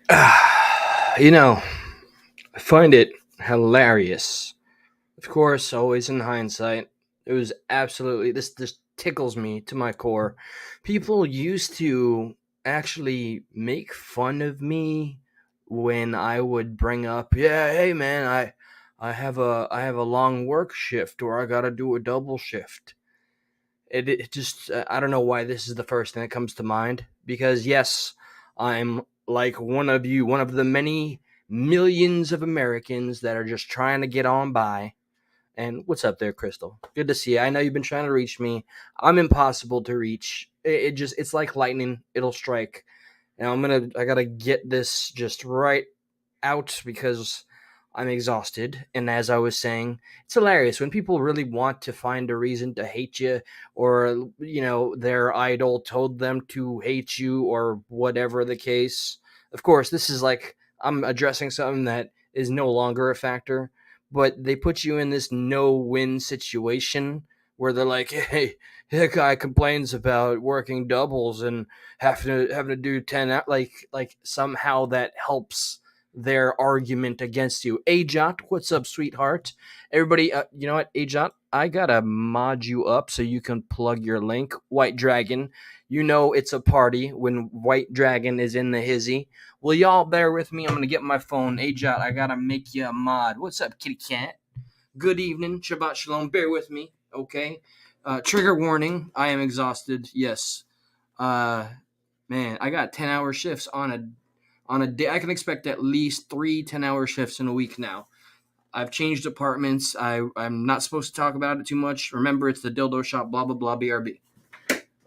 You know, I find it hilarious. Of course, always in hindsight, it was absolutely this tickles me to my core. People used to actually make fun of me when I would bring up, yeah, hey man, I have a long work shift or I got to do a double shift. It just I don't know why this is the first thing that comes to mind because yes, I'm like one of you, one of the many millions of Americans that are just trying to get on by. And what's up there, Crystal? Good to see you. I know you've been trying to reach me. I'm impossible to reach. It's like lightning. It'll strike. And I gotta get this just right out because I'm exhausted. And as I was saying, it's hilarious when people really want to find a reason to hate you, or, their idol told them to hate you, or whatever the case. Of course, this is like I'm addressing something that is no longer a factor, but they put you in this no win situation where they're like, hey, that guy complains about working doubles and having to do 10 like somehow that helps their argument against you. Ajot, what's up, sweetheart? Everybody, you know what, Ajot? I gotta mod you up so you can plug your link. White Dragon, you know it's a party when White Dragon is in the hizzy. Will y'all bear with me? I'm gonna get my phone. Ajot, I gotta make you a mod. What's up, kitty cat? Good evening, Shabbat Shalom. Bear with me, okay? Trigger warning, I am exhausted. Yes. Uh, Man, I got 10-hour shifts on a day. I can expect at least 3 10-hour shifts in a week now. I've changed apartments. I'm not supposed to talk about it too much. Remember, it's the dildo shop. Blah blah blah. BRB.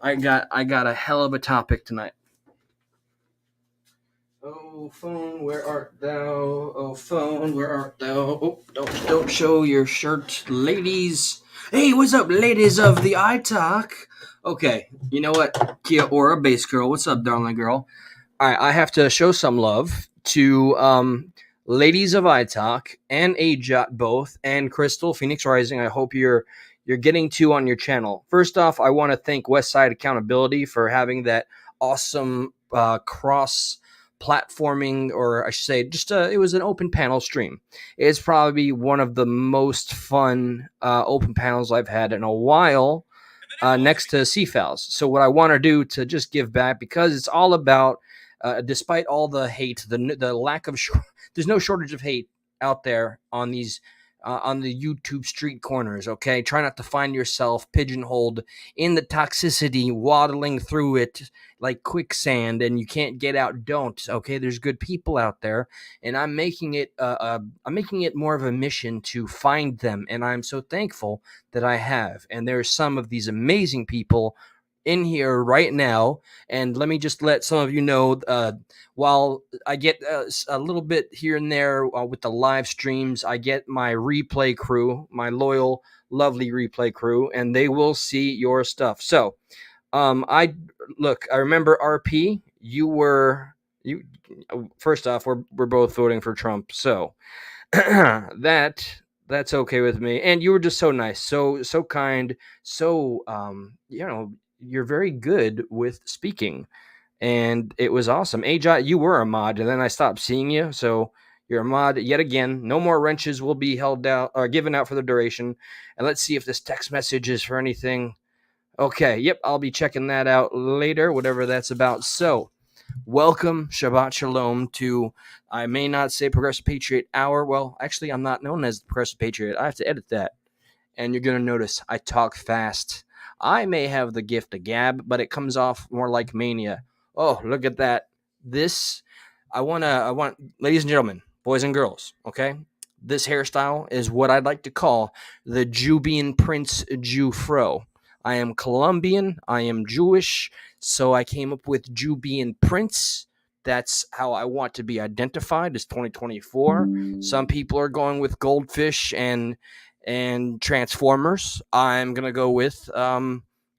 I got a hell of a topic tonight. Oh phone, where art thou? Oh phone, where art thou? Oh, don't show your shirt, ladies. Hey, what's up, ladies of the iTalk? Okay, you know what? Kia Ora, base girl. What's up, darling girl? All right, I have to show some love to ladies of iTalk and Ajot both, and Crystal Phoenix Rising. I hope you're getting to on your channel. First off, I want to thank Westside Accountability for having that awesome cross platforming, or I should say, just it was an open panel stream. It's probably one of the most fun open panels I've had in a while, next to CFALs. So what I want to do to just give back, because it's all about, despite all the hate, the lack of, there's no shortage of hate out there on these. On the YouTube street corners, okay? Try not to find yourself pigeonholed in the toxicity, waddling through it like quicksand, and you can't get out. Don't, okay? There's good people out there, and I'm making it more of a mission to find them, and I'm so thankful that I have. And there's some of these amazing people in here right now. And let me just let some of you know, while I get a little bit here and there with the live streams, I get my replay crew, my loyal, lovely replay crew, and they will see your stuff. So, I look, I remember RP, you first off, we're both voting for Trump. So, that's okay with me. And you were just so nice, so kind, so you're very good with speaking, and it was awesome. Ajot, you were a mod, and then I stopped seeing you, so you're a mod yet again. No more wrenches will be held out or given out for the duration. And let's see if this text message is for anything. Okay, yep, I'll be checking that out later, whatever that's about. So, welcome, Shabbat Shalom, to, I may not say Progressive Patriot Hour. Well, actually, I'm not known as the Progressive Patriot. I have to edit that. And you're going to notice I talk fast. I may have the gift of gab, but it comes off more like mania. Oh, look at that. This, I want, ladies and gentlemen, boys and girls, okay? This hairstyle is what I'd like to call the Jubian Prince Jew Fro. I am Colombian. I am Jewish. So I came up with Jubian Prince. That's how I want to be identified as 2024. Some people are going with goldfish and Transformers. I'm gonna go with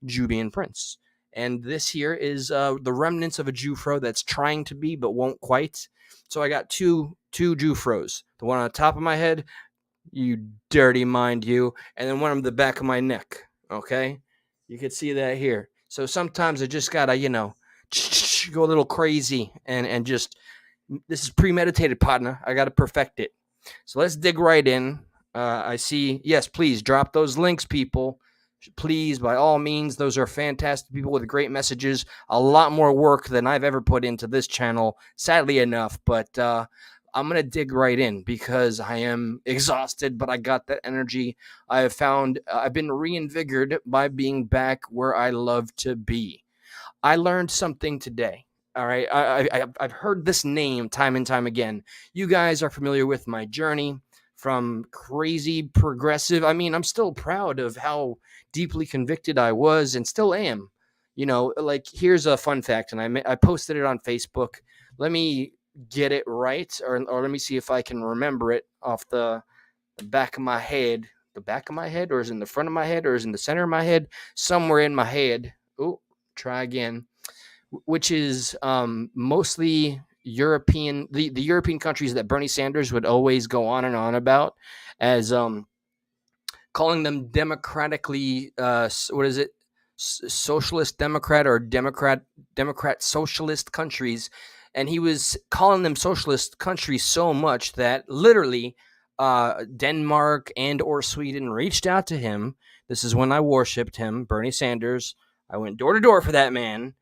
Jubian Prince. And this here is the remnants of a Jufro that's trying to be but won't quite. So I got two Jufros. The one on the top of my head, you dirty mind you, and then one on the back of my neck. Okay, you can see that here. So sometimes I just gotta, go a little crazy and just This is premeditated, partner. I got to perfect it. So let's dig right in. I see. Yes, please drop those links, people. Please, by all means, those are fantastic people with great messages. A lot more work than I've ever put into this channel, sadly enough. But I'm going to dig right in because I am exhausted, but I got that energy. I have found I've been reinvigorated by being back where I love to be. I learned something today. All right, I've heard this name time and time again. You guys are familiar with my journey from crazy progressive. I mean, I'm still proud of how deeply convicted I was and still am. Like here's a fun fact, and I posted it on Facebook. Let me get it right, or let me see if I can remember it off the back of my head. The back of my head, or is it in the front of my head, or is it in the center of my head? Somewhere in my head. Oh, try again. Which is mostly European, the European countries that Bernie Sanders would always go on and on about as calling them democratically, what is it? Socialist Democrat or Democrat socialist countries. And he was calling them socialist countries so much that literally Denmark and or Sweden reached out to him. This is when I worshipped him, Bernie Sanders. I went door to door for that man.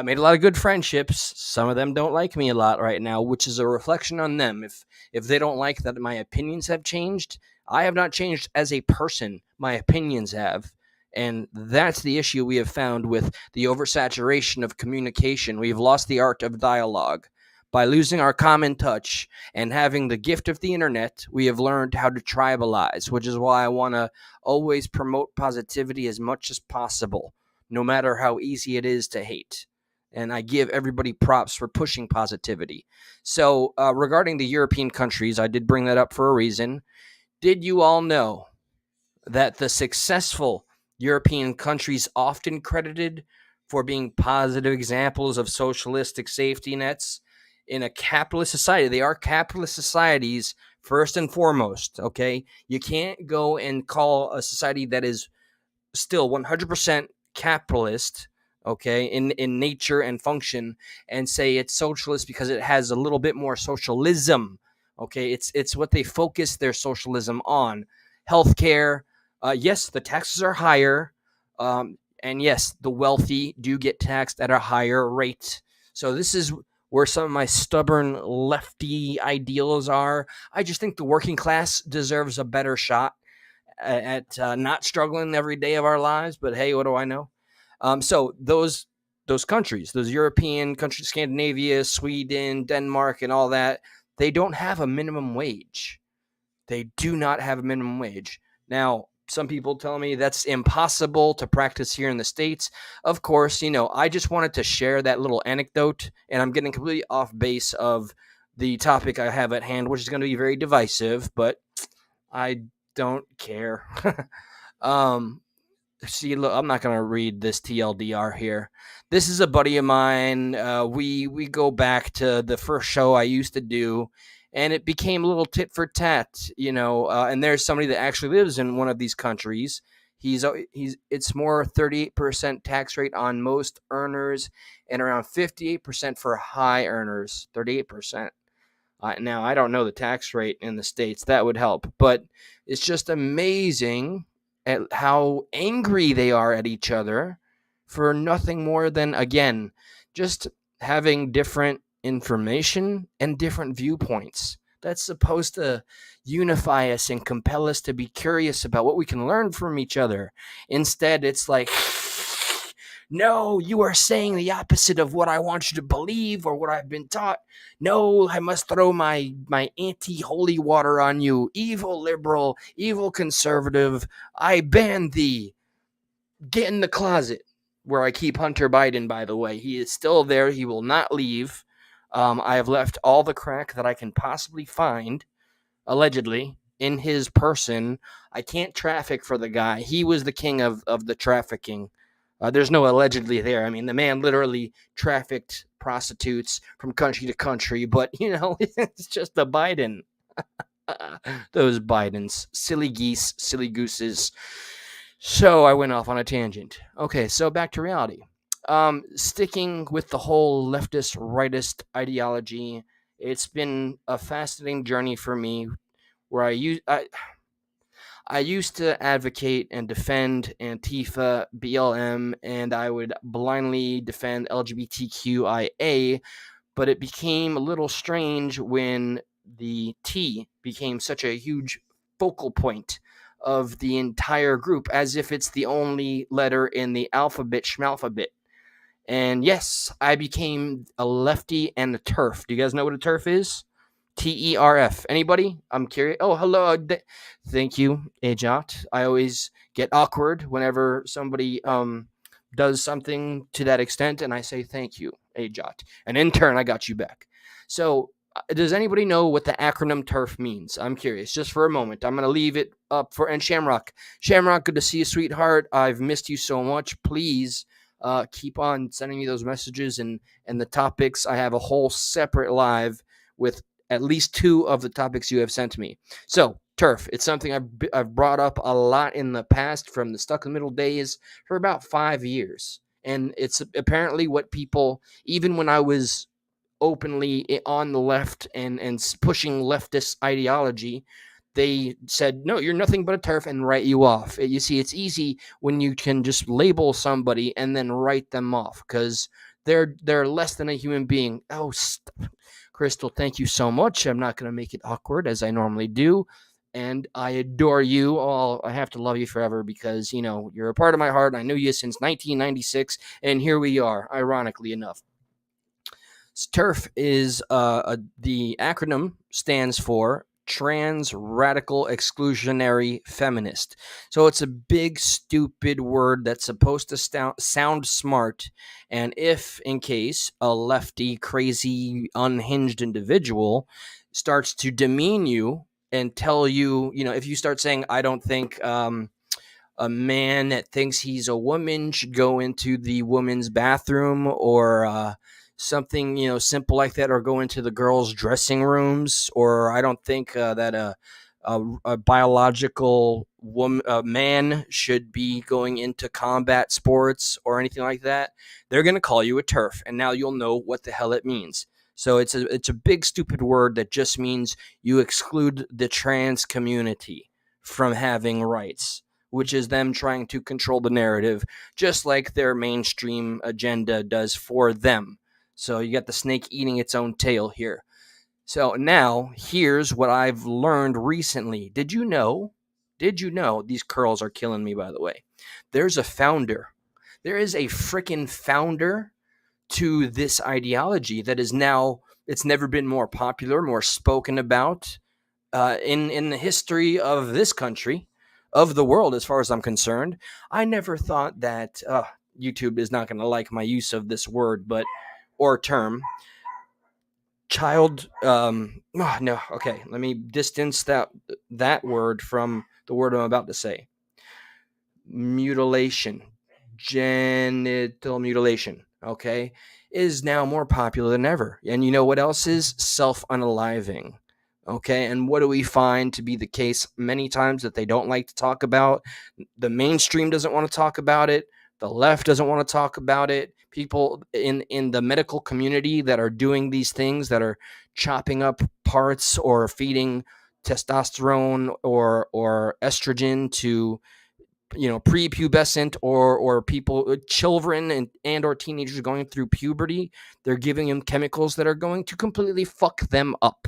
Made a lot of good friendships. Some of them don't like me a lot right now, which is a reflection on them. If they don't like that my opinions have changed, I have not changed as a person. My opinions have. And that's the issue we have found with the oversaturation of communication. We've lost the art of dialogue. By losing our common touch and having the gift of the internet, we have learned how to tribalize, which is why I want to always promote positivity as much as possible, no matter how easy it is to hate. And I give everybody props for pushing positivity. So, regarding the European countries, I did bring that up for a reason. Did you all know that the successful European countries often credited for being positive examples of socialistic safety nets in a capitalist society? They are capitalist societies first and foremost, okay? You can't go and call a society that is still 100% capitalist, okay, in nature and function, and say it's socialist because it has a little bit more socialism. Okay, it's what they focus their socialism on. Healthcare, yes, the taxes are higher, and yes, the wealthy do get taxed at a higher rate. So this is where some of my stubborn lefty ideals are. I just think the working class deserves a better shot at not struggling every day of our lives. But hey, what do I know? So those countries, those European countries, Scandinavia, Sweden, Denmark, and all that, they don't have a minimum wage. They do not have a minimum wage. Now, some people tell me that's impossible to practice here in the States. Of course, I just wanted to share that little anecdote, and I'm getting completely off base of the topic I have at hand, which is going to be very divisive, but I don't care. um, See, look, I'm not gonna read this TLDR here. This is a buddy of mine. We go back to the first show I used to do, and it became a little tit for tat, And there's somebody that actually lives in one of these countries. He's it's more 38% tax rate on most earners, and around 58% for high earners. 38%. Now, I don't know the tax rate in the States. That would help. But it's just amazing at how angry they are at each other for nothing more than, again, just having different information and different viewpoints. That's supposed to unify us and compel us to be curious about what we can learn from each other. Instead, it's like, no, you are saying the opposite of what I want you to believe or what I've been taught. No, I must throw my anti-holy water on you. Evil liberal, evil conservative, I ban thee. Get in the closet, where I keep Hunter Biden, by the way. He is still there. He will not leave. I have left all the crack that I can possibly find, allegedly, in his person. I can't traffic for the guy. He was the king of the trafficking. There's no allegedly there. I mean, the man literally trafficked prostitutes from country to country, but, it's just the Biden. Those Bidens. Silly geese, silly gooses. So I went off on a tangent. Okay, so back to reality. Sticking with the whole leftist rightist ideology, it's been a fascinating journey for me where I used to advocate and defend Antifa, BLM, and I would blindly defend LGBTQIA, but it became a little strange when the T became such a huge focal point of the entire group, as if it's the only letter in the alphabet schmalphabet. And yes, I became a lefty and a turf. Do you guys know what a turf is? TERF. Anybody? I'm curious. Oh, hello. Thank you, Ajot. I always get awkward whenever somebody does something to that extent, and I say thank you, Ajot. And in turn, I got you back. So, does anybody know what the acronym TERF means? I'm curious. Just for a moment, I'm going to leave it up for. And Shamrock, Shamrock, good to see you, sweetheart. I've missed you so much. Please keep on sending me those messages and the topics. I have a whole separate live with at least two of the topics you have sent me. So, turf, it's something I've brought up a lot in the past from the Stuck in the Middle days for about 5 years. And it's apparently what people, even when I was openly on the left and pushing leftist ideology, they said, no, you're nothing but a turf, and write you off. You see, it's easy when you can just label somebody and then write them off because they're less than a human being. Oh, Crystal, thank you so much. I'm not going to make it awkward as I normally do. And I adore you all. I have to love you forever because, you're a part of my heart. I knew you since 1996, and here we are, ironically enough. TERF is the acronym stands for Trans Radical Exclusionary Feminist. So it's a big, stupid word that's supposed to sound smart. And if, in case, a lefty, crazy, unhinged individual starts to demean you and tell you, if you start saying, I don't think a man that thinks he's a woman should go into the women's bathroom or something simple like that, or go into the girls' dressing rooms, or I don't think that a biological woman man should be going into combat sports or anything like that. They're going to call you a turf, and now you'll know what the hell it means. So it's a big stupid word that just means you exclude the trans community from having rights, which is them trying to control the narrative, just like their mainstream agenda does for them. So you got the snake eating its own tail here. So now here's what I've learned recently. Did you know? These curls are killing me, by the way. There's a founder. There is a freaking founder to this ideology that is now, it's never been more popular, more spoken about in the history of this country, of the world, as far as I'm concerned. I never thought that YouTube is not going to like my use of this word, or term. Child. No. Okay, let me distance that word from the word I'm about to say. Mutilation, genital mutilation. Okay, is now more popular than ever. And you know what else is? Self-unaliving. Okay, and what do we find to be the case many times that they don't like to talk about? The mainstream doesn't want to talk about it. The left doesn't want to talk about it. People in the medical community that are doing these things, that are chopping up parts or feeding testosterone or estrogen to prepubescent or people, children and or teenagers going through puberty, they're giving them chemicals that are going to completely fuck them up.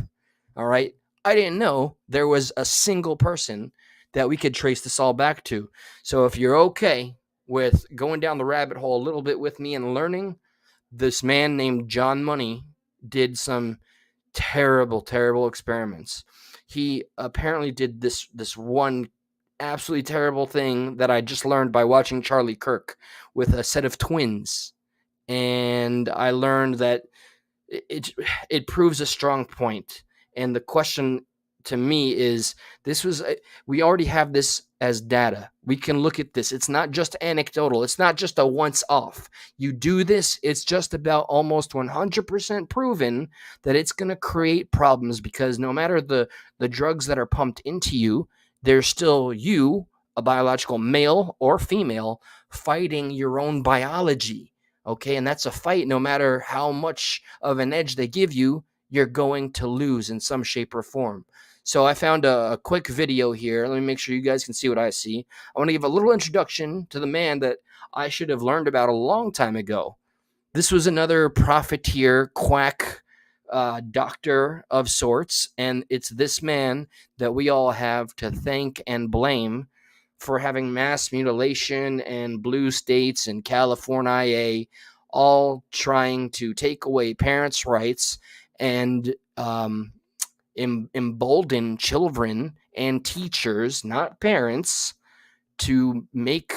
All right. I didn't know there was a single person that we could trace this all back to. So if you're okay with going down the rabbit hole a little bit with me and learning, this man named John Money did some terrible, terrible experiments. He apparently did this one absolutely terrible thing that I just learned by watching Charlie Kirk with a set of twins. And I learned that it proves a strong point. And the question to me is, we already have this as data. We can look at this. It's not just anecdotal. It's not just a once off. You do this, it's just about almost 100% proven that it's going to create problems, because no matter the drugs that are pumped into you, there's still you, a biological male or female, fighting your own biology. Okay, and that's a fight. No matter how much of an edge they give you, you're going to lose in some shape or form. So I found a quick video here. Let me make sure you guys can see what I see. I want to give a little introduction to the man that I should have learned about a long time ago. This was another profiteer, quack, doctor of sorts, and it's this man that we all have to thank and blame for having mass mutilation and blue states and California all trying to take away parents' rights and embolden children and teachers, not parents, to make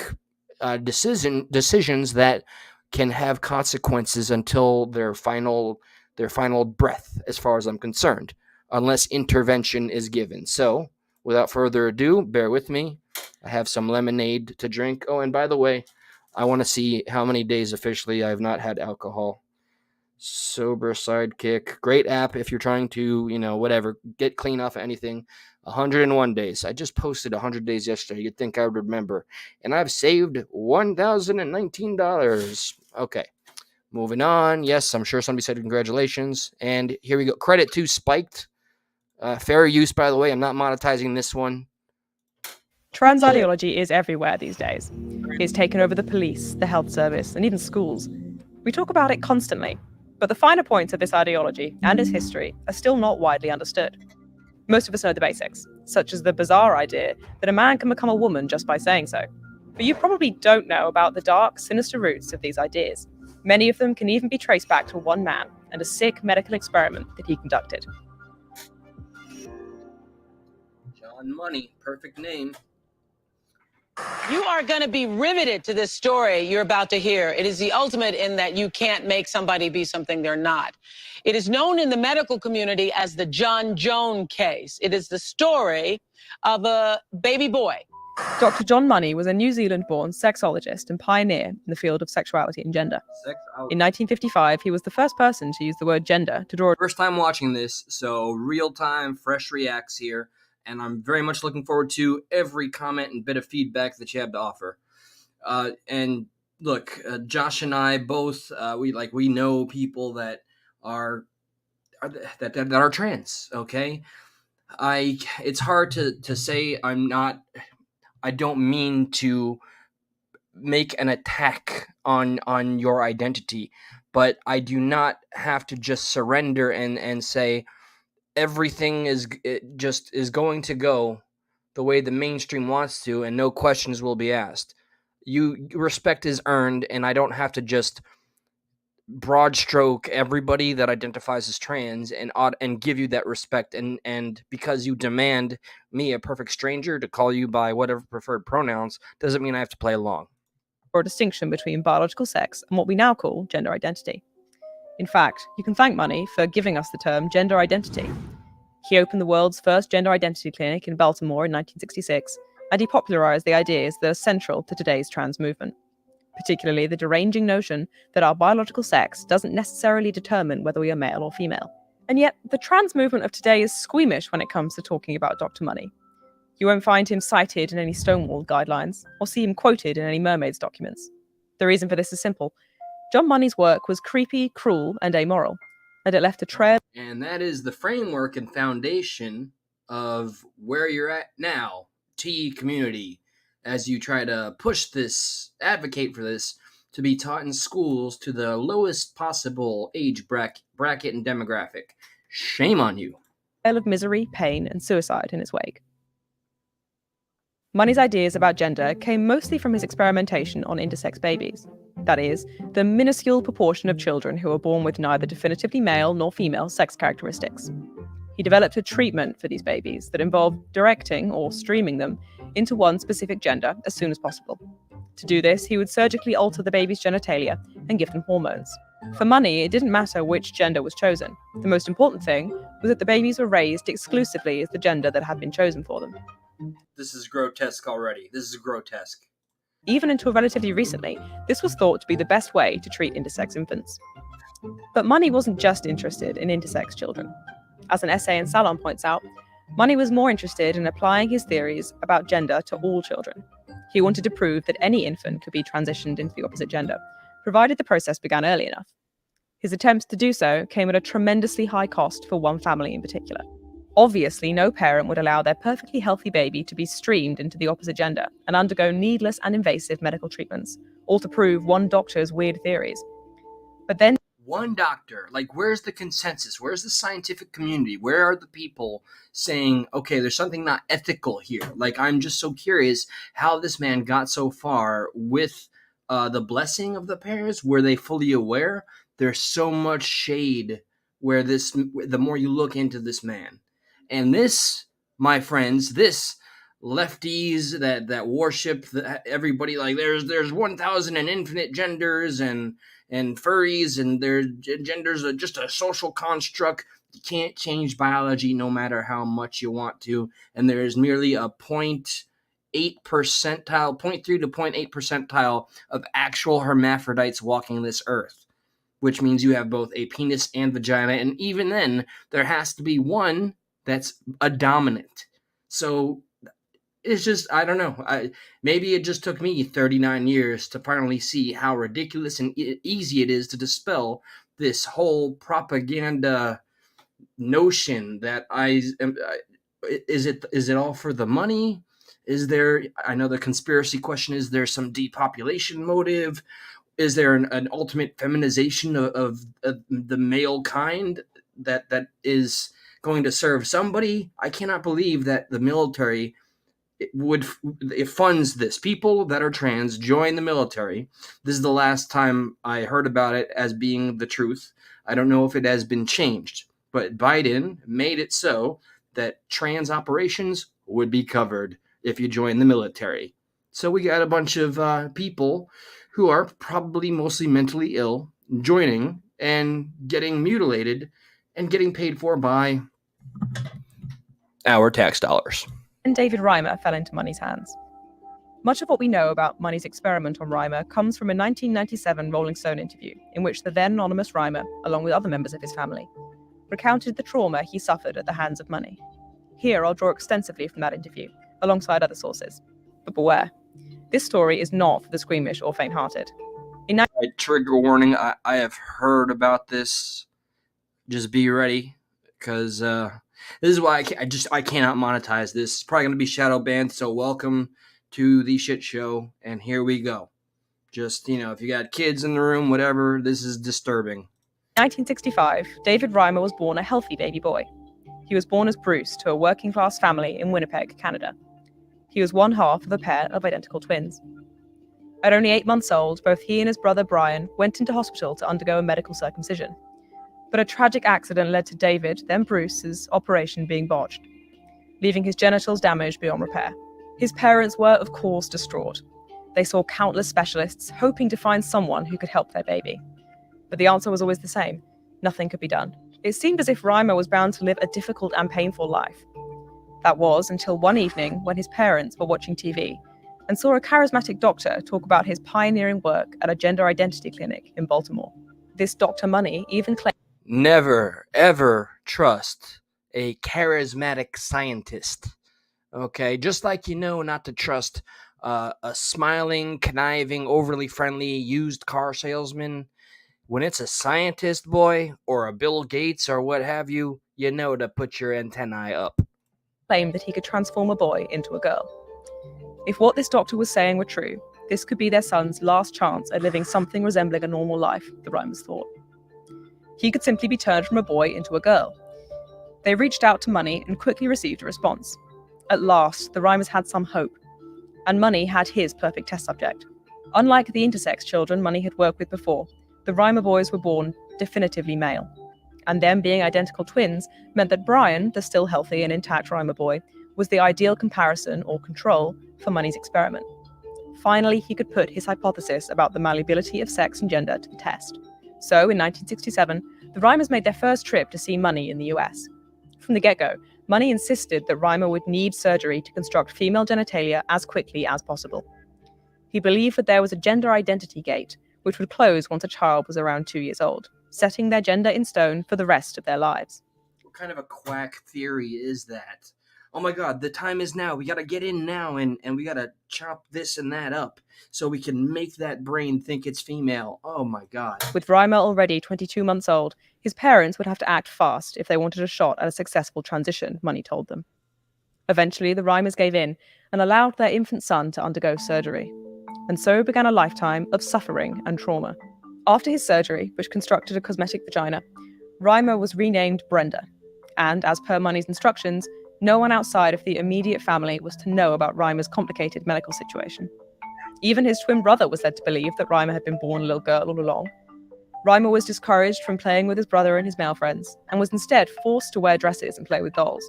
decisions that can have consequences until their final breath, as far as I'm concerned, unless intervention is given. So, without further ado, bear with me. I have some lemonade to drink. Oh, and by the way, I want to see how many days officially I have not had alcohol. Sober Sidekick, great app if you're trying to, whatever, get clean off of anything. 101 days. I just posted 100 days yesterday. You'd think I would remember. And I've saved $1,019. Okay, moving on. Yes, I'm sure somebody said congratulations. And here we go. Credit to Spiked. Fair use, by the way. I'm not monetizing this one. Trans ideology is everywhere these days. It's taken over the police, the health service, and even schools. We talk about it constantly, but the finer points of this ideology and its history are still not widely understood. Most of us know the basics, such as the bizarre idea that a man can become a woman just by saying so. But you probably don't know about the dark, sinister roots of these ideas. Many of them can even be traced back to one man and a sick medical experiment that he conducted. John Money, perfect name. You are going to be riveted to this story you're about to hear. It is the ultimate in that you can't make somebody be something they're not. It is known in the medical community as the John Joan case. It is the story of a baby boy. Dr. John Money was a New Zealand-born sexologist and pioneer in the field of sexuality and gender. In 1955, he was the first person to use the word gender to draw... First time watching this, so real-time, fresh reacts here. And I'm very much looking forward to every comment and bit of feedback that you have to offer. And look, Josh and I both we know people that are trans. Okay, it's hard to say I don't mean to make an attack on your identity, but I do not have to just surrender and say everything is going to go the way the mainstream wants to, and no questions will be asked. Respect is earned, and I don't have to just broad stroke everybody that identifies as trans and give you that respect. And because you demand me, a perfect stranger, to call you by whatever preferred pronouns, doesn't mean I have to play along. Or a distinction between biological sex and what we now call gender identity. In fact, you can thank Money for giving us the term gender identity. He opened the world's first gender identity clinic in Baltimore in 1966, and he popularized the ideas that are central to today's trans movement, particularly the deranging notion that our biological sex doesn't necessarily determine whether we are male or female. And yet, the trans movement of today is squeamish when it comes to talking about Dr. Money. You won't find him cited in any Stonewall guidelines, or see him quoted in any Mermaids documents. The reason for this is simple. John Money's work was creepy, cruel, and amoral, and it left a trail. And that is the framework and foundation of where you're at now, T community, as you try to push this, advocate for this, to be taught in schools to the lowest possible age bracket and demographic. Shame on you. Of misery, pain, and suicide in its wake. Money's ideas about gender came mostly from his experimentation on intersex babies. That is, the minuscule proportion of children who are born with neither definitively male nor female sex characteristics. He developed a treatment for these babies that involved directing or streaming them into one specific gender as soon as possible. To do this, he would surgically alter the baby's genitalia and give them hormones. For Money, it didn't matter which gender was chosen. The most important thing was that the babies were raised exclusively as the gender that had been chosen for them. This is grotesque already. This is grotesque. Even until relatively recently, this was thought to be the best way to treat intersex infants. But Money wasn't just interested in intersex children. As an essay in Salon points out, Money was more interested in applying his theories about gender to all children. He wanted to prove that any infant could be transitioned into the opposite gender, provided the process began early enough. His attempts to do so came at a tremendously high cost for one family in particular. Obviously, no parent would allow their perfectly healthy baby to be streamed into the opposite gender and undergo needless and invasive medical treatments, all to prove one doctor's weird theories. But then One doctor, like, where's the consensus? Where's the scientific community? Where are the people saying, okay, there's something not ethical here? Like, I'm just so curious how this man got so far with the blessing of the parents. Were they fully aware? There's so much shade where the more you look into this man. And this, my friends, this lefties that worship everybody, like there's 1,000 and infinite genders and furries, and their genders are just a social construct. You can't change biology no matter how much you want to, and there is merely a 0.8 percentile, 0.3 to 0.8 percentile of actual hermaphrodites walking this earth, which means you have both a penis and vagina, and even then, there has to be one that's a dominant. So it's just, I don't know. Maybe it just took me 39 years to finally see how ridiculous and easy it is to dispel this whole propaganda notion that is it all for the money? Is there, I know the conspiracy question, is there some depopulation motive? Is there an ultimate feminization of the male kind that is going to serve somebody? I cannot believe that the military it funds this. People that are trans join the military. This is the last time I heard about it as being the truth. I don't know if it has been changed, but Biden made it so that trans operations would be covered if you join the military. So we got a bunch of people who are probably mostly mentally ill joining and getting mutilated and getting paid for by our tax dollars. and David Reimer fell into Money's hands. Much of what we know about Money's experiment on Reimer comes from a 1997 Rolling Stone interview in which the then anonymous Reimer, along with other members of his family, recounted the trauma he suffered at the hands of Money. Here I'll draw extensively from that interview, alongside other sources. But beware, this story is not for the squeamish or faint-hearted. Trigger warning, I have heard about this. Just be ready, because this is why I cannot monetize this. It's probably going to be shadow banned, so welcome to the shit show, and here we go. Just, if you got kids in the room, whatever, this is disturbing. In 1965, David Reimer was born a healthy baby boy. He was born as Bruce to a working-class family in Winnipeg, Canada. He was one half of a pair of identical twins. At only 8 months old, both he and his brother Brian went into hospital to undergo a medical circumcision. But a tragic accident led to David, then Bruce's, operation being botched, leaving his genitals damaged beyond repair. His parents were, of course, distraught. They saw countless specialists, hoping to find someone who could help their baby. But the answer was always the same. Nothing could be done. It seemed as if Reimer was bound to live a difficult and painful life. That was until one evening when his parents were watching TV and saw a charismatic doctor talk about his pioneering work at a gender identity clinic in Baltimore. This Dr. Money even claimed, never, ever trust a charismatic scientist. Okay, just like not to trust a smiling, conniving, overly friendly used car salesman. When it's a scientist, boy, or a Bill Gates or what have you, to put your antennae up. claimed that he could transform a boy into a girl. If what this doctor was saying were true, this could be their son's last chance at living something resembling a normal life, the Reimers thought. He could simply be turned from a boy into a girl. They reached out to Money and quickly received a response. At last, the Reimers had some hope, and Money had his perfect test subject. Unlike the intersex children Money had worked with before, the Reimer boys were born definitively male. And them being identical twins meant that Brian, the still healthy and intact Reimer boy, was the ideal comparison or control for Money's experiment. Finally, he could put his hypothesis about the malleability of sex and gender to the test. So, in 1967, the Reimers made their first trip to see Money in the US. From the get-go, Money insisted that Reimer would need surgery to construct female genitalia as quickly as possible. He believed that there was a gender identity gate, which would close once a child was around 2 years old, setting their gender in stone for the rest of their lives. What kind of a quack theory is that? oh my god, the time is now. We gotta get in now, and we gotta chop this and that up so we can make that brain think it's female. Oh my god. With Reimer already 22 months old, his parents would have to act fast if they wanted a shot at a successful transition, Money told them. Eventually, the Reimers gave in and allowed their infant son to undergo surgery. And so began a lifetime of suffering and trauma. After his surgery, which constructed a cosmetic vagina, Reimer was renamed Brenda. And as per Money's instructions, no one outside of the immediate family was to know about Reimer's complicated medical situation. Even his twin brother was led to believe that Reimer had been born a little girl all along. Reimer was discouraged from playing with his brother and his male friends, and was instead forced to wear dresses and play with dolls.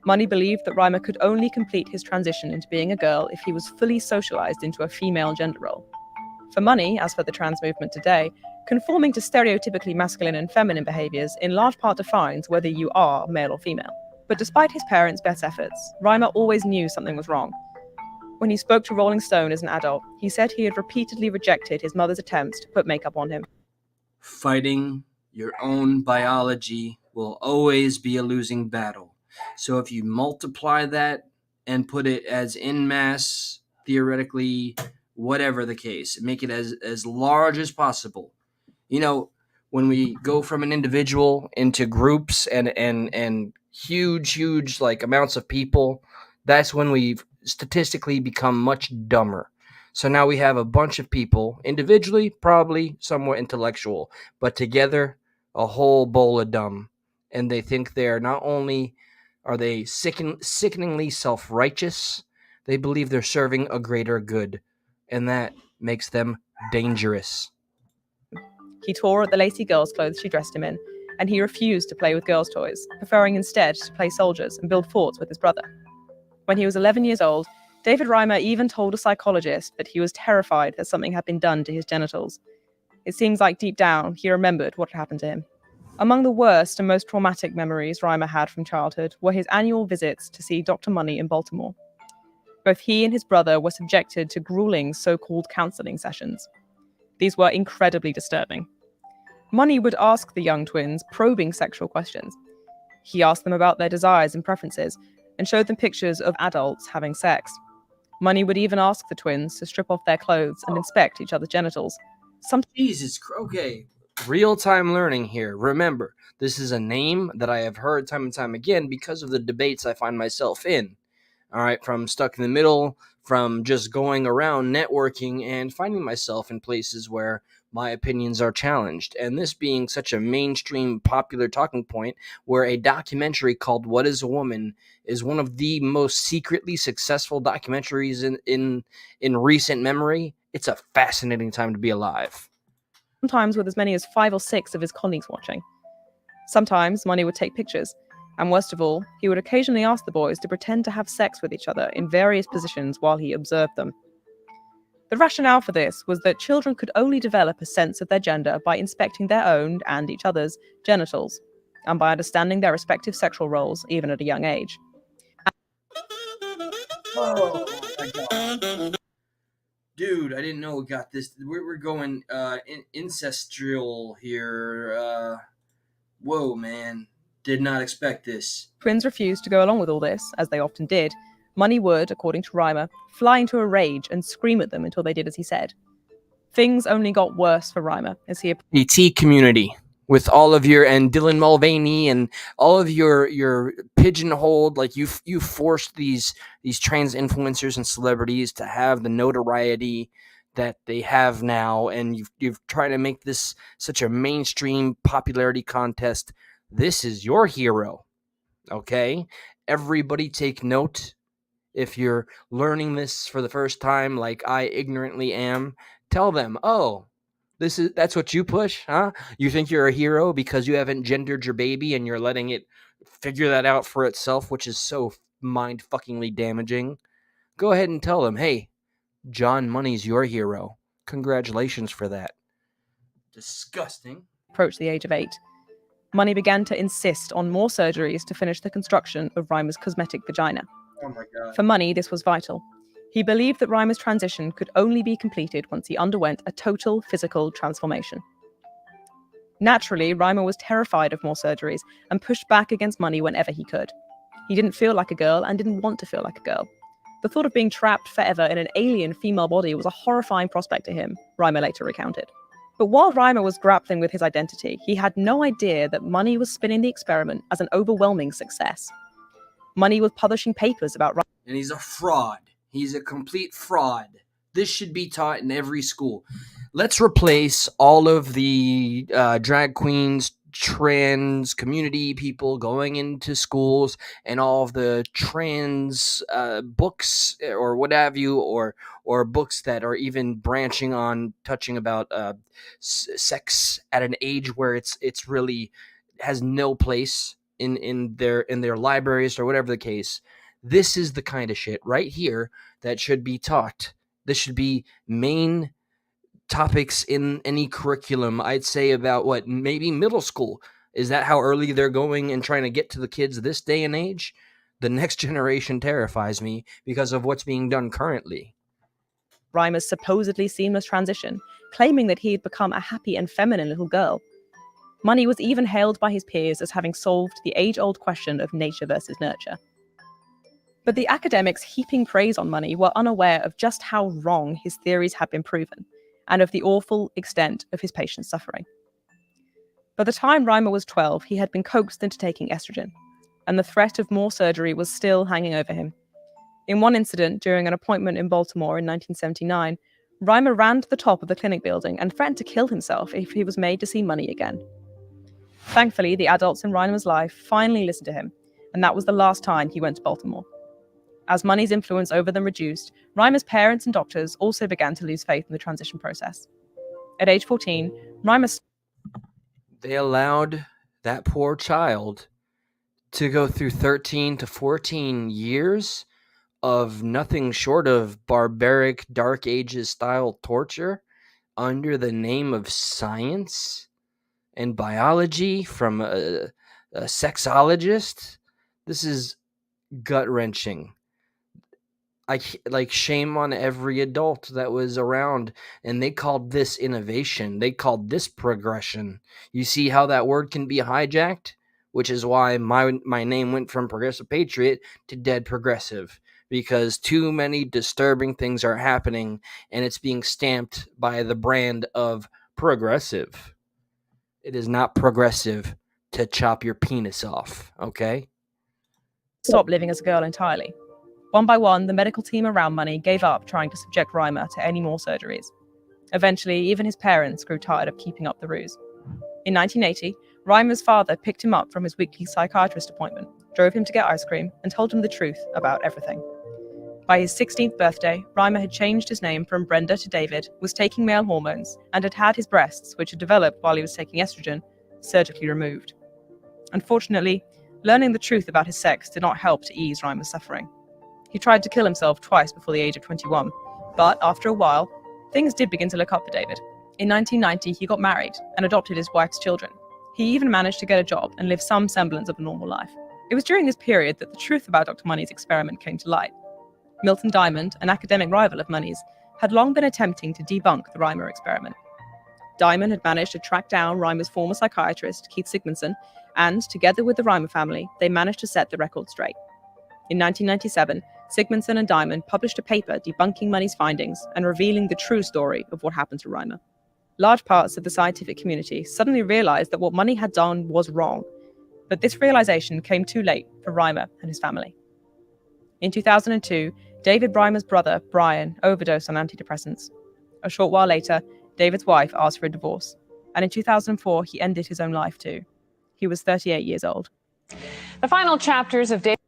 Money believed that Reimer could only complete his transition into being a girl if he was fully socialized into a female gender role. For Money, as for the trans movement today, conforming to stereotypically masculine and feminine behaviors in large part defines whether you are male or female. But despite his parents' best efforts, Reimer always knew something was wrong. When he spoke to Rolling Stone as an adult, he said he had repeatedly rejected his mother's attempts to put makeup on him. Fighting your own biology will always be a losing battle. So if you multiply that and put it as in mass, theoretically, whatever the case, make it as large as possible. You know, when we go from an individual into groups and huge like amounts of people, that's when we've statistically become much dumber. So now we have a bunch of people, individually probably somewhat intellectual, but together a whole bowl of dumb. And they think they're not only are they sickeningly self-righteous, they believe they're serving a greater good, and that makes them dangerous. He tore at the lacy girls' clothes she dressed him in, and he refused to play with girls' toys, preferring instead to play soldiers and build forts with his brother. When he was 11 years old, David Reimer even told a psychologist that he was terrified that something had been done to his genitals. It seems like deep down he remembered what had happened to him. Among the worst and most traumatic memories Reimer had from childhood were his annual visits to see Dr. Money in Baltimore. Both he and his brother were subjected to grueling so-called counseling sessions. These were incredibly disturbing. Money would ask the young twins probing sexual questions. He asked them about their desires and preferences, and showed them pictures of adults having sex. Money would even ask the twins to strip off their clothes and inspect each other's genitals. Jesus, okay. Real-time learning here. Remember, this is a name that I have heard time and time again because of the debates I find myself in. All right, from stuck in the middle, from just going around networking and finding myself in places where my opinions are challenged. And this being such a mainstream popular talking point, where a documentary called What is a Woman is one of the most secretly successful documentaries in recent memory. It's a fascinating time to be alive. Sometimes with as many as 5 or 6 of his colleagues watching. Sometimes Money would take pictures, and worst of all, he would occasionally ask the boys to pretend to have sex with each other in various positions while he observed them. The rationale for this was that children could only develop a sense of their gender by inspecting their own and each other's genitals, and by understanding their respective sexual roles even at a young age. Oh my god. Dude, I didn't know we got this. We're going ancestral here. Whoa, man. Did not expect this. Twins refused to go along with all this, as they often did. Money would, according to Reimer, fly into a rage and scream at them until they did as he said. Things only got worse for Reimer as he... ET community, with all of your, and Dylan Mulvaney and all of your pigeonholed, like you forced these trans influencers and celebrities to have the notoriety that they have now, and you've tried to make this such a mainstream popularity contest. This is your hero, okay? Everybody take note. If you're learning this for the first time, like I ignorantly am, tell them, oh, that's what you push, huh? You think you're a hero because you haven't gendered your baby and you're letting it figure that out for itself, which is so mind-fuckingly damaging. Go ahead and tell them, hey, John Money's your hero. Congratulations for that. Disgusting. Approached the age of 8. Money began to insist on more surgeries to finish the construction of Reimer's cosmetic vagina. Oh my God. For Money, this was vital. He believed that Reimer's transition could only be completed once he underwent a total physical transformation. Naturally, Reimer was terrified of more surgeries and pushed back against Money whenever he could. He didn't feel like a girl and didn't want to feel like a girl. The thought of being trapped forever in an alien female body was a horrifying prospect to him, Reimer later recounted. But while Reimer was grappling with his identity, he had no idea that money was spinning the experiment as an overwhelming success. Money was publishing papers about... And he's a fraud. He's a complete fraud. This should be taught in every school. Let's replace all of the drag queens, trans community people going into schools and all of the trans books or what have you, or books that are even branching on touching about sex at an age where it's really has no place in their libraries or whatever the case. This is the kind of shit right here that should be taught. This should be main topics in any curriculum. I'd say about maybe middle school. Is that how early they're going and trying to get to the kids this day and age? The next generation terrifies me because of what's being done currently. Reimer's supposedly seamless transition, claiming that he had become a happy and feminine little girl. Money was even hailed by his peers as having solved the age-old question of nature versus nurture. But the academics heaping praise on Money were unaware of just how wrong his theories had been proven, and of the awful extent of his patient's suffering. By the time Reimer was 12, he had been coaxed into taking estrogen, and the threat of more surgery was still hanging over him. In one incident, during an appointment in Baltimore in 1979, Reimer ran to the top of the clinic building and threatened to kill himself if he was made to see Money again. Thankfully, the adults in Reimer's life finally listened to him, and that was the last time he went to Baltimore. As Money's influence over them reduced, Reimer's parents and doctors also began to lose faith in the transition process. At age 14, Reimer... They allowed that poor child to go through 13 to 14 years of nothing short of barbaric Dark Ages style torture under the name of science and biology from a sexologist. This is gut-wrenching. Shame on every adult that was around, and they called this innovation. They called this progression. You see how that word can be hijacked? Which is why my name went from Progressive Patriot to Dead Progressive, because too many disturbing things are happening, and it's being stamped by the brand of progressive. It is not progressive to chop your penis off, okay? stopped living as a girl entirely. One by one, the medical team around Money gave up trying to subject Reimer to any more surgeries. Eventually, even his parents grew tired of keeping up the ruse. In 1980, Reimer's father picked him up from his weekly psychiatrist appointment, drove him to get ice cream, and told him the truth about everything. By his 16th birthday, Reimer had changed his name from Brenda to David, was taking male hormones, and had had his breasts, which had developed while he was taking estrogen, surgically removed. Unfortunately, learning the truth about his sex did not help to ease Reimer's suffering. He tried to kill himself twice before the age of 21, but after a while, things did begin to look up for David. In 1990, he got married and adopted his wife's children. He even managed to get a job and live some semblance of a normal life. It was during this period that the truth about Dr. Money's experiment came to light. Milton Diamond, an academic rival of Money's, had long been attempting to debunk the Reimer experiment. Diamond had managed to track down Reimer's former psychiatrist, Keith Sigmundson, and, together with the Reimer family, they managed to set the record straight. In 1997, Sigmundson and Diamond published a paper debunking Money's findings and revealing the true story of what happened to Reimer. Large parts of the scientific community suddenly realized that what Money had done was wrong, but this realization came too late for Reimer and his family. In 2002, David Reimer's brother, Brian, overdosed on antidepressants. A short while later, David's wife asked for a divorce, and in 2004, he ended his own life too. He was 38 years old. The final chapters of David...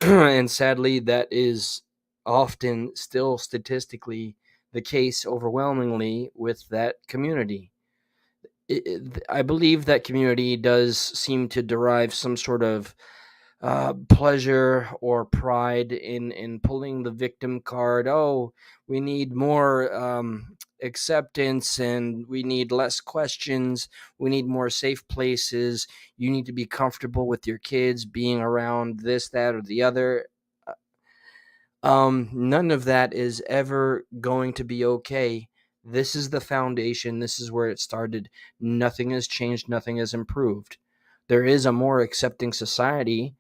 And sadly, that is often still statistically the case overwhelmingly with that community. I believe that community does seem to derive some sort of pleasure or pride in pulling the victim card. Oh, we need more acceptance, and we need less questions. We need more safe places. You need to be comfortable with your kids being around this, that, or the other. None of that is ever going to be okay. This is the foundation. This is where it started. Nothing has changed. Nothing has improved. There is a more accepting society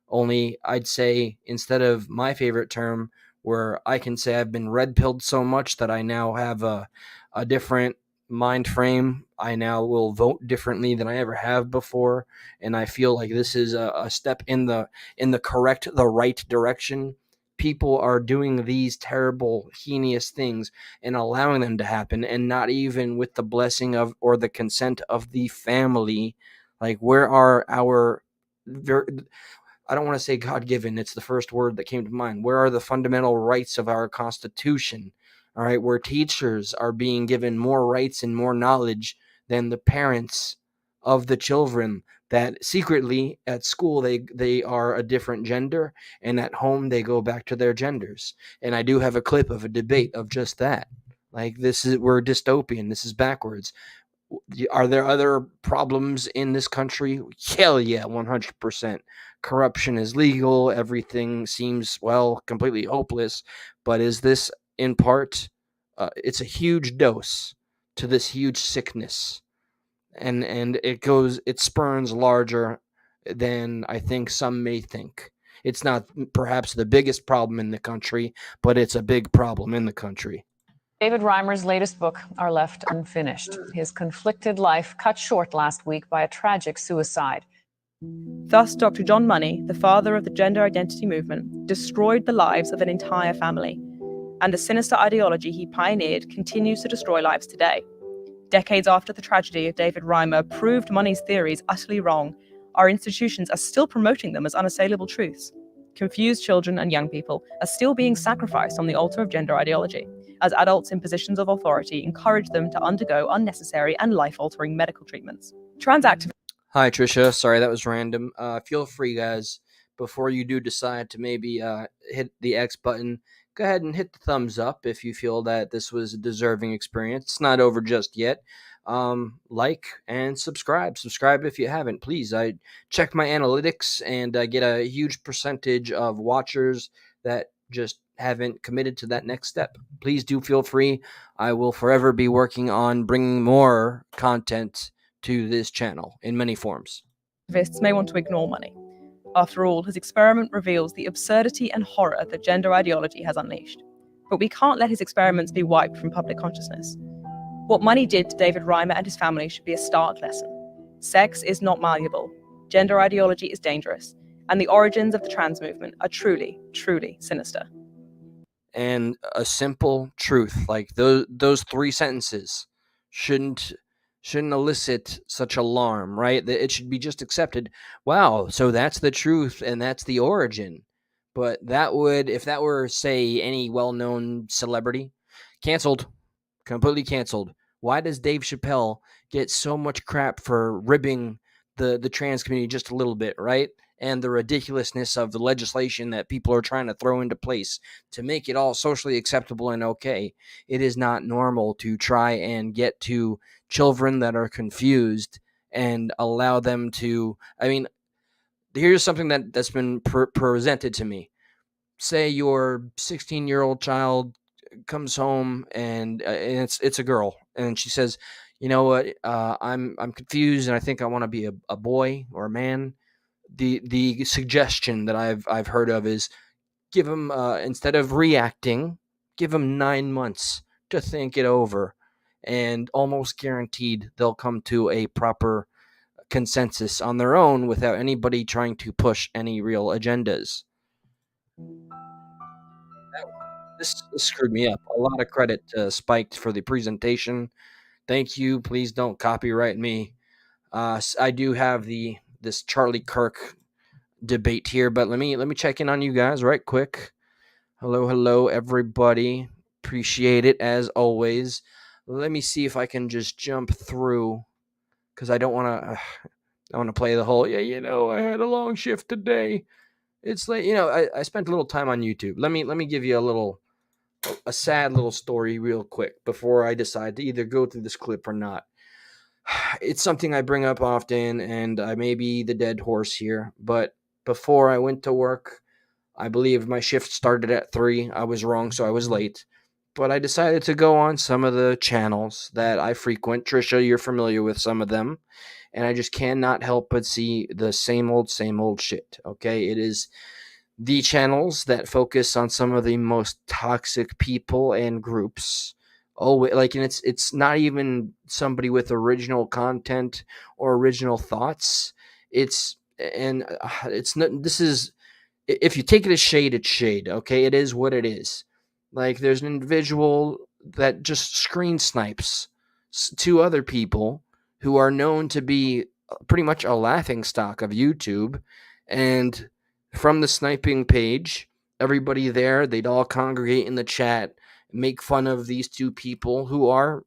Only I'd say, instead of my favorite term, where I can say I've been red pilled so much that I now have a different mind frame. I now will vote differently than I ever have before, and I feel like this is a step in the right direction. People are doing these terrible, heinous things and allowing them to happen, and not even with the blessing of or the consent of the family. Like, where are our I don't want to say God given, it's the first word that came to mind. Where are the fundamental rights of our Constitution? All right, where teachers are being given more rights and more knowledge than the parents of the children, that secretly at school they are a different gender, and at home they go back to their genders. And I do have a clip of a debate of just that. Like, we're dystopian. This is backwards. Are there other problems in this country? Hell yeah, 100%. Corruption is legal. Everything seems, well, completely hopeless. But is this in part? It's a huge dose to this huge sickness, and it spurns larger than I think some may think. It's not perhaps the biggest problem in the country, but it's a big problem in the country. David Reimer's latest book, Are Left Unfinished. His conflicted life cut short last week by a tragic suicide. Thus, Dr. John Money, the father of the gender identity movement, destroyed the lives of an entire family. And the sinister ideology he pioneered continues to destroy lives today. Decades after the tragedy of David Reimer proved Money's theories utterly wrong, our institutions are still promoting them as unassailable truths. Confused children and young people are still being sacrificed on the altar of gender ideology, as adults in positions of authority encourage them to undergo unnecessary and life-altering medical treatments. Trans activists. Hi, Trisha. Sorry, that was random. Feel free, guys, before you do decide to maybe hit the X button, go ahead and hit the thumbs up if you feel that this was a deserving experience. It's not over just yet. Like and subscribe. Subscribe if you haven't, please. I check my analytics, and I get a huge percentage of watchers that just haven't committed to that next step. Please do feel free. I will forever be working on bringing more content to this channel in many forms. Activists may want to ignore Money. After all, his experiment reveals the absurdity and horror that gender ideology has unleashed. But we can't let his experiments be wiped from public consciousness. What Money did to David Reimer and his family should be a stark lesson. Sex is not malleable, gender ideology is dangerous, and the origins of the trans movement are truly, truly sinister. And a simple truth, like those three sentences, shouldn't elicit such alarm, right? That it should be just accepted. Wow, so that's the truth and that's the origin. But that would, if that were, say, any well-known celebrity, canceled, completely canceled. Why does Dave Chappelle get so much crap for ribbing the trans community just a little bit, right? And the ridiculousness of the legislation that people are trying to throw into place to make it all socially acceptable and okay. It is not normal to try and get to children that are confused and allow them to, I mean, here's something that's been presented to me. Say your 16-year-old child comes home, and it's a girl, and she says, "You know what? I'm confused, and I think I want to be a boy or a man." The suggestion that I've heard of is give them, instead of reacting, give them 9 months to think it over, and almost guaranteed they'll come to a proper consensus on their own without anybody trying to push any real agendas. This screwed me up. A lot of credit to Spiked for the presentation. Thank you. Please don't copyright me. I do have this Charlie Kirk debate here, but let me check in on you guys right quick. Hello, everybody. Appreciate it as always. Let me see if I can just jump through, because I don't want to. I want to play the whole, I had a long shift today. It's like, I spent a little time on YouTube. Let me give you a sad little story real quick before I decide to either go through this clip or not. It's something I bring up often, and I may be the dead horse here, but before I went to work, I believe my shift started at 3. I was wrong, so I was late. but I decided to go on some of the channels that I frequent. Trisha, you're familiar with some of them, and I just cannot help but see the same old shit. Okay, it is the channels that focus on some of the most toxic people and groups. Oh, like, and it's not even somebody with original content or original thoughts. It's not. This is, if you take it as shade, it's shade. Okay, it is what it is. Like, there's an individual that just screen snipes two other people who are known to be pretty much a laughing stock of YouTube, and from the sniping page, everybody there, they'd all congregate in the chat, make fun of these two people who are,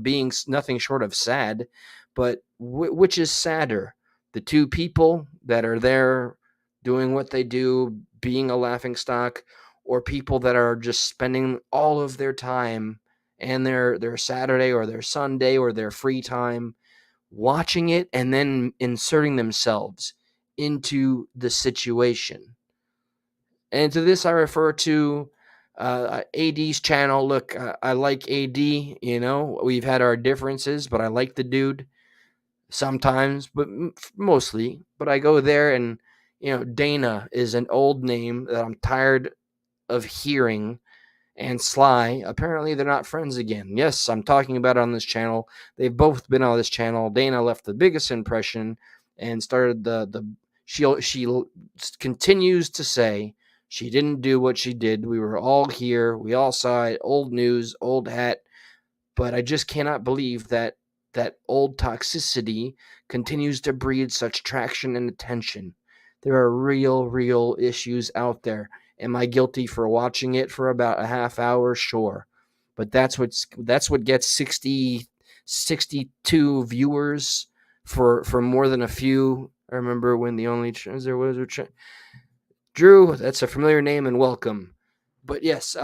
being nothing short of sad. But which is sadder? The two people that are there doing what they do, being a laughing stock, or people that are just spending all of their time and their Saturday or their Sunday or their free time watching it and then inserting themselves into the situation. And to this, I refer to AD's channel. Look, I like AD. We've had our differences, but I like the dude sometimes, but mostly. But I go there, and Dana is an old name that I'm tired of hearing. And Sly, apparently they're not friends again. Yes, I'm talking about it on this channel. They've both been on this channel. Dana left the biggest impression and started she continues to say she didn't do what she did. We were all here. We all saw it. Old news, old hat. But I just cannot believe that old toxicity continues to breed such traction and attention. There are real issues out there. Am I guilty for watching it for about a half hour? Sure. But that's what gets 62 viewers for more than a few. I remember when the only there was Drew, that's a familiar name, and welcome. But yes,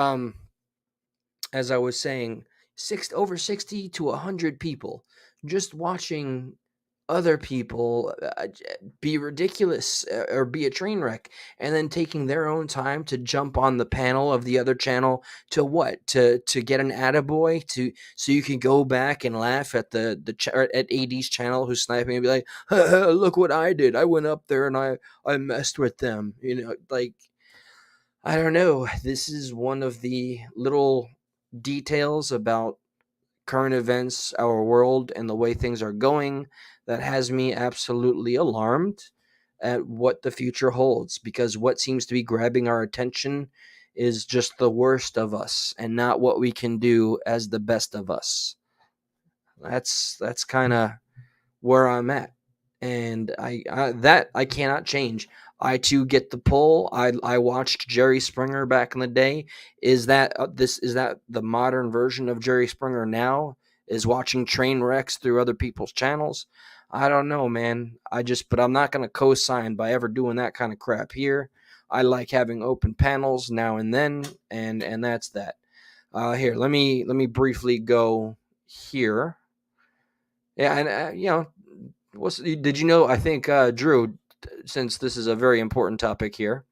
as I was saying, over 60 to 100 people just watching other people be ridiculous or be a train wreck, and then taking their own time to jump on the panel of the other channel to what, to get an attaboy, so you can go back and laugh at at AD's channel who's sniping and be like, look what I did, I went up there and I messed with them, like, I don't know. This is one of the little details about current events, our world, and the way things are going that has me absolutely alarmed at what the future holds, because what seems to be grabbing our attention is just the worst of us and not what we can do as the best of us. That's kind of where I'm at, and I cannot change. I too get the pull. I watched Jerry Springer back in the day. Is that the modern version of Jerry Springer now? Is watching train wrecks through other people's channels? I don't know, man. But I'm not gonna co-sign by ever doing that kind of crap here. I like having open panels now and then, and that's that. Here, let me briefly go here. Yeah, and did you know? I think Drew, since this is a very important topic here,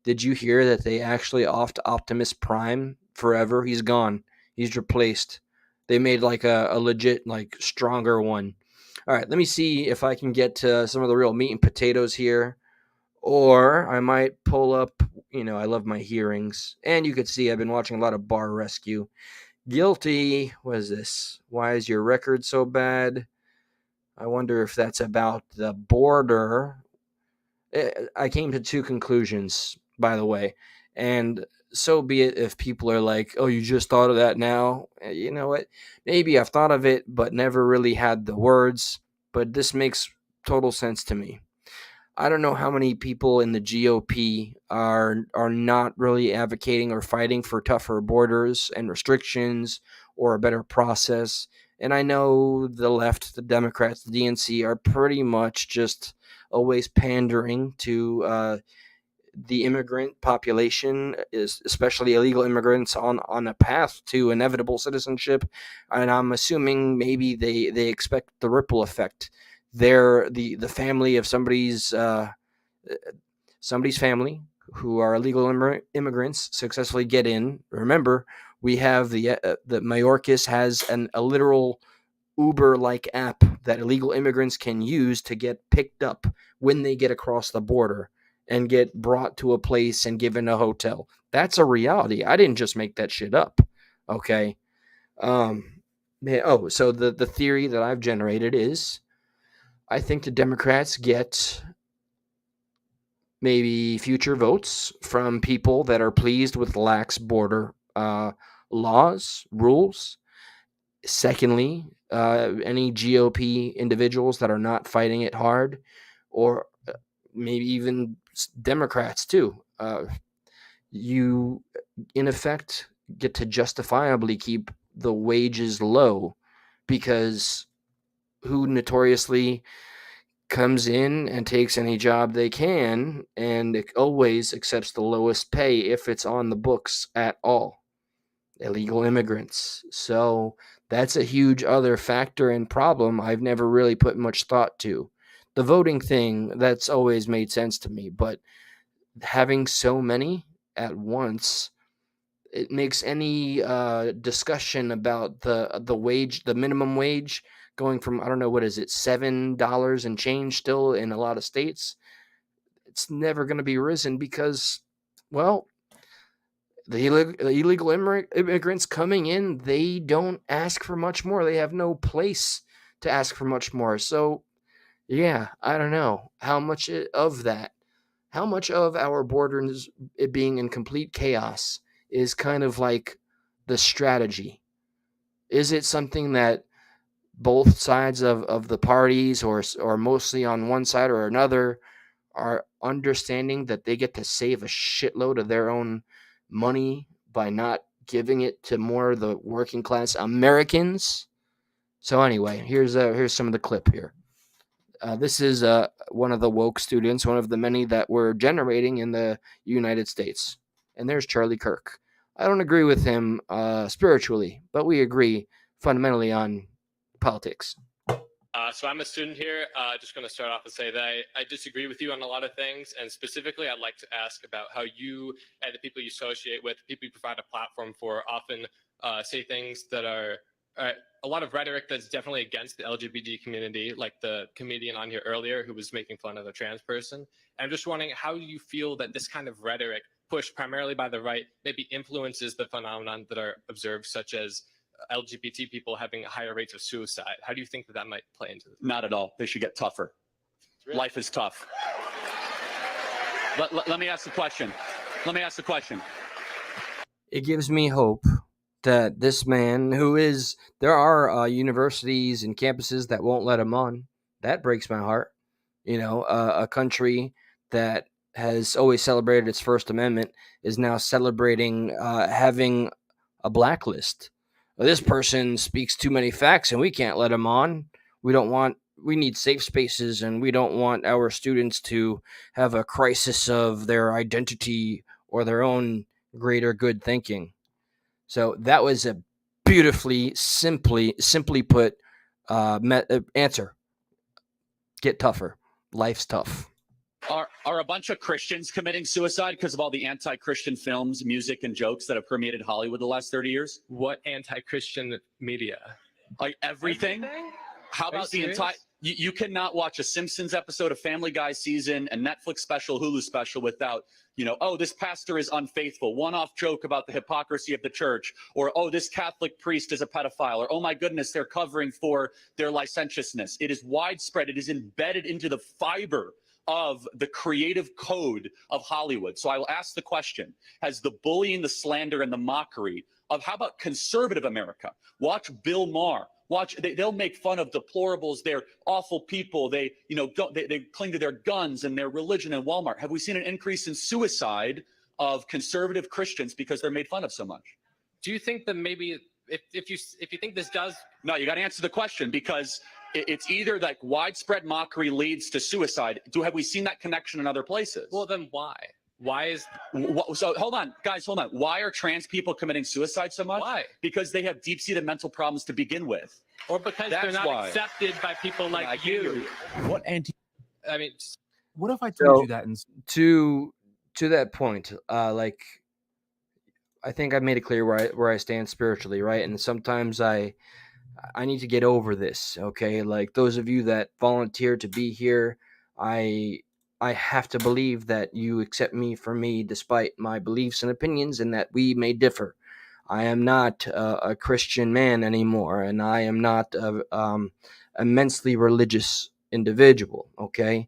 did you hear that they actually offed Optimus Prime forever? He's gone. He's replaced. They made like a legit, like, stronger one. All right, let me see if I can get to some of the real meat and potatoes here, or I might pull up. I love my hearings, and you could see I've been watching a lot of Bar Rescue. Guilty. What is this? Why is your record so bad? I wonder if that's about the border. I came to two conclusions, by the way, and so be it if people are like, oh, you just thought of that now. You know what? Maybe I've thought of it, but never really had the words. But this makes total sense to me. I don't know how many people in the GOP are not really advocating or fighting for tougher borders and restrictions or a better process. And I know the left, the Democrats, the DNC are pretty much just always pandering to the immigrant population, especially illegal immigrants on a path to inevitable citizenship. And I'm assuming maybe they expect the ripple effect. The family of somebody's family who are illegal immigrants successfully get in. Remember, We have the Mayorkas has a literal Uber-like app that illegal immigrants can use to get picked up when they get across the border and get brought to a place and given a hotel. That's a reality. I didn't just make that shit up. Okay. So the theory that I've generated is I think the Democrats get maybe future votes from people that are pleased with lax border laws, rules. Secondly, any GOP individuals that are not fighting it hard, or maybe even Democrats too. You, in effect, get to justifiably keep the wages low because who notoriously comes in and takes any job they can and it always accepts the lowest pay if it's on the books at all. Illegal immigrants. So that's a huge other factor and problem I've never really put much thought to. The voting thing, that's always made sense to me, but having so many at once, it makes any discussion about the wage, the minimum wage, going from, I don't know, what is it, $7 and change still in a lot of states. It's never going to be risen because, well, the illegal immigrants coming in, they don't ask for much more. They have no place to ask for much more. So, yeah, I don't know how much of that, how much of our borders it being in complete chaos is kind of like the strategy. Is it something that both sides of the parties or mostly on one side or another are understanding that they get to save a shitload of their own money by not giving it to more of the working class Americans? So anyway, here's some of the clip here. This is one of the woke students, one of the many that were generating in the United States. And there's Charlie Kirk. I don't agree with him spiritually, but we agree fundamentally on politics. So I'm a student here. Just going to start off and say that I disagree with you on a lot of things. And specifically, I'd like to ask about how you and the people you associate with, people you provide a platform for, often say things that are a lot of rhetoric that's definitely against the LGBT community, like the comedian on here earlier who was making fun of a trans person. And I'm just wondering how you feel that this kind of rhetoric, pushed primarily by the right, maybe influences the phenomenon that are observed, such as LGBT people having higher rates of suicide. How do you think that might play into this? Not at all. They should get tougher. Really? Life is tough. Let me ask the question. It gives me hope that this man, there are universities and campuses that won't let him on. That breaks my heart. A country that has always celebrated its First Amendment is now celebrating having a blacklist. This person speaks too many facts and we can't let him on. We need safe spaces and we don't want our students to have a crisis of their identity or their own greater good thinking. So that was a beautifully, simply put answer. Get tougher. Life's tough. Are a bunch of Christians committing suicide because of all the anti-Christian films, music, and jokes that have permeated Hollywood the last 30 years? What anti-Christian media? Like everything? How about the entire... You cannot watch a Simpsons episode, a Family Guy season, a Netflix special, Hulu special without, oh, this pastor is unfaithful, one-off joke about the hypocrisy of the church, or, oh, this Catholic priest is a pedophile, or, oh, my goodness, they're covering for their licentiousness. It is widespread. It is embedded into the fiber of the creative code of Hollywood. So I will ask the question, has the bullying, the slander, and the mockery of how about conservative America? Watch Bill Maher. They'll make fun of deplorables. They're awful people. They cling to their guns and their religion in Walmart. Have we seen an increase in suicide of conservative Christians because they're made fun of so much? Do you think that maybe if you think this does... No, you got to answer the question, because it's either like widespread mockery leads to suicide. Have we seen that connection in other places? Well, then why? Why is... So hold on, guys, hold on. Why are trans people committing suicide so much? Why? Because they have deep-seated mental problems to begin with. Or because they're not accepted by people like you. What anti... I mean... What if I told you that? To that point, like, I think I've made it clear where I stand spiritually, right? And sometimes I need to get over this, okay? Like those of you that volunteer to be here, I I have to believe that you accept me for me despite my beliefs and opinions and that we may differ. I am not a Christian man anymore, and I am not a immensely religious individual, okay?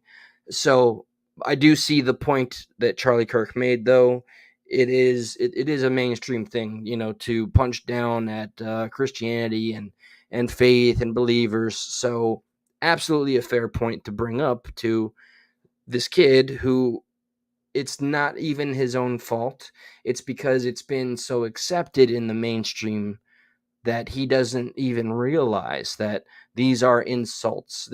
So I do see the point that Charlie Kirk made, though. It is a mainstream thing, you know, to punch down at Christianity and faith and believers. So absolutely a fair point to bring up to this kid who it's not even his own fault. It's because it's been so accepted in the mainstream that he doesn't even realize that these are insults.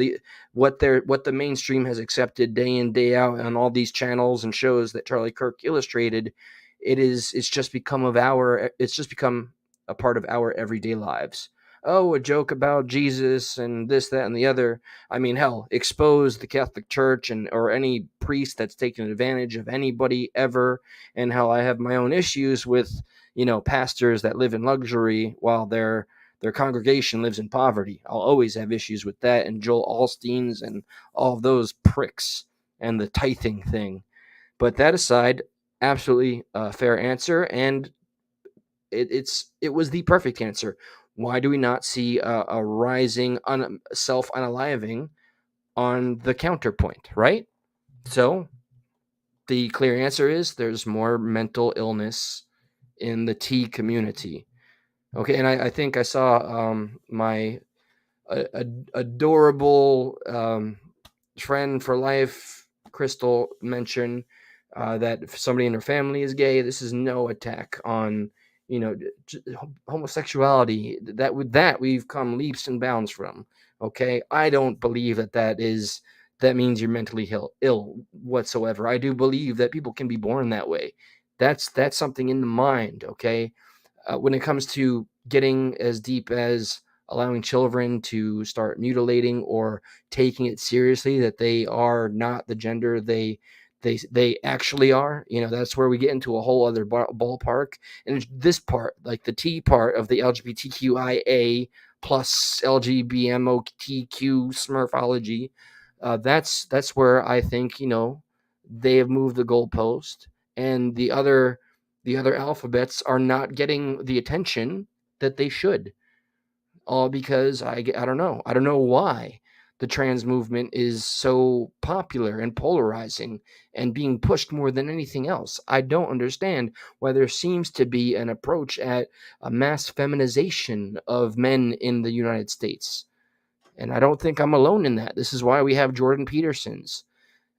What the mainstream has accepted day in day out on all these channels and shows that Charlie Kirk illustrated, it's just become a part of our everyday lives. Oh, a joke about Jesus and this, that, and the other. I mean, hell, expose the Catholic Church and or any priest that's taken advantage of anybody ever. And how I have my own issues with, you know, pastors that live in luxury while their congregation lives in poverty. I'll always have issues with that, and Joel Osteen's and all of those pricks and the tithing thing. But that aside, absolutely a fair answer, and it was the perfect answer. Why do we not see a rising self-unaliving on the counterpoint, right? So the clear answer is there's more mental illness in the T community. Okay, and I think I saw my adorable friend for life, Crystal, mention that if somebody in her family is gay, this is no attack on, you know, homosexuality. That we've come leaps and bounds from. Okay, I don't believe that means you're mentally ill whatsoever. I do believe that people can be born that way. That's something in the mind. Okay, when it comes to getting as deep as allowing children to start mutilating or taking it seriously that they are not the gender they actually are, you know, that's where we get into a whole other ballpark. And this part, like the T part of the LGBTQIA plus LGBTQ smurfology, that's where I think, you know, they have moved the goalpost, and the other alphabets are not getting the attention that they should. All because I don't know why the trans movement is so popular and polarizing and being pushed more than anything else. I don't understand why there seems to be an approach at a mass feminization of men in the United States. And I don't think I'm alone in that. This is why we have Jordan Petersons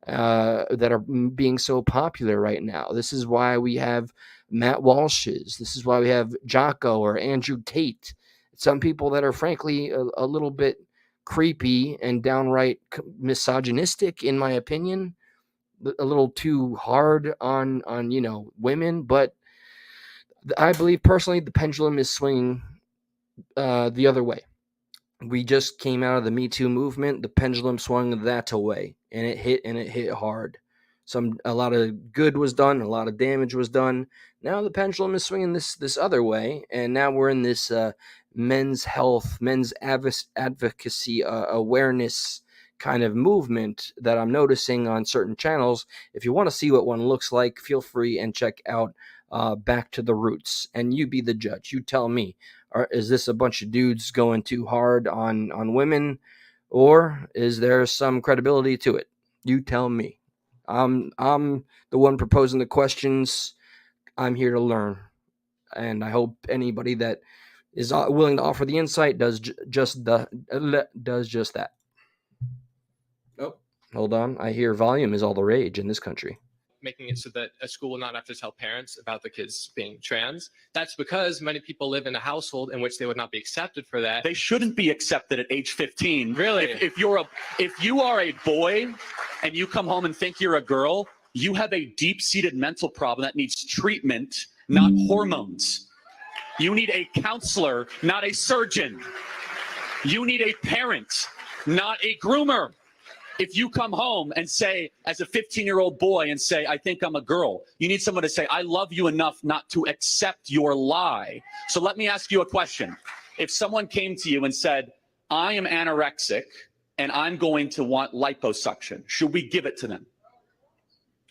that are being so popular right now. This is why we have Matt Walsh's. This is why we have Jocko or Andrew Tate. Some people that are frankly a little bit creepy and downright misogynistic, in my opinion, a little too hard on you know, women. But I believe personally the pendulum is swinging the other way. We just came out of the Me Too movement. The pendulum swung that away, and it hit hard. A lot of good was done, a lot of damage was done. Now the pendulum is swinging this other way, and now we're in this men's health, men's advocacy awareness kind of movement that I'm noticing on certain channels. If you want to see what one looks like, feel free and check out Back to the Roots, and you be the judge. You tell me. Is this a bunch of dudes going too hard on women, or is there some credibility to it? You tell me. I'm the one proposing the questions. I'm here to learn, and I hope anybody that is willing to offer the insight does just that. Oh, hold on. I hear volume is all the rage in this country. Making it so that a school will not have to tell parents about the kids being trans. That's because many people live in a household in which they would not be accepted for that. They shouldn't be accepted at age 15. Really? If you are a boy and you come home and think you're a girl, you have a deep-seated mental problem that needs treatment, not hormones. You need a counselor, not a surgeon. You need a parent, not a groomer. If you come home and say, as a 15-year-old boy, and say, I think I'm a girl, you need someone to say, I love you enough not to accept your lie. So let me ask you a question. If someone came to you and said, I am anorexic and I'm going to want liposuction, should we give it to them?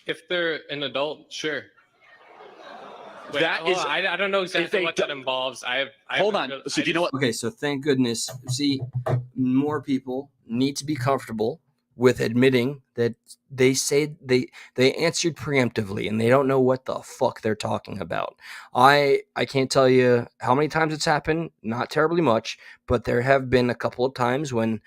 If they're an adult, sure. Wait, That is, I don't know exactly what that involves. Hold on. So do you know what? Okay, so thank goodness. See, more people need to be comfortable with admitting that they say they answered preemptively and they don't know what the fuck they're talking about. I can't tell you how many times it's happened, not terribly much, but there have been a couple of times when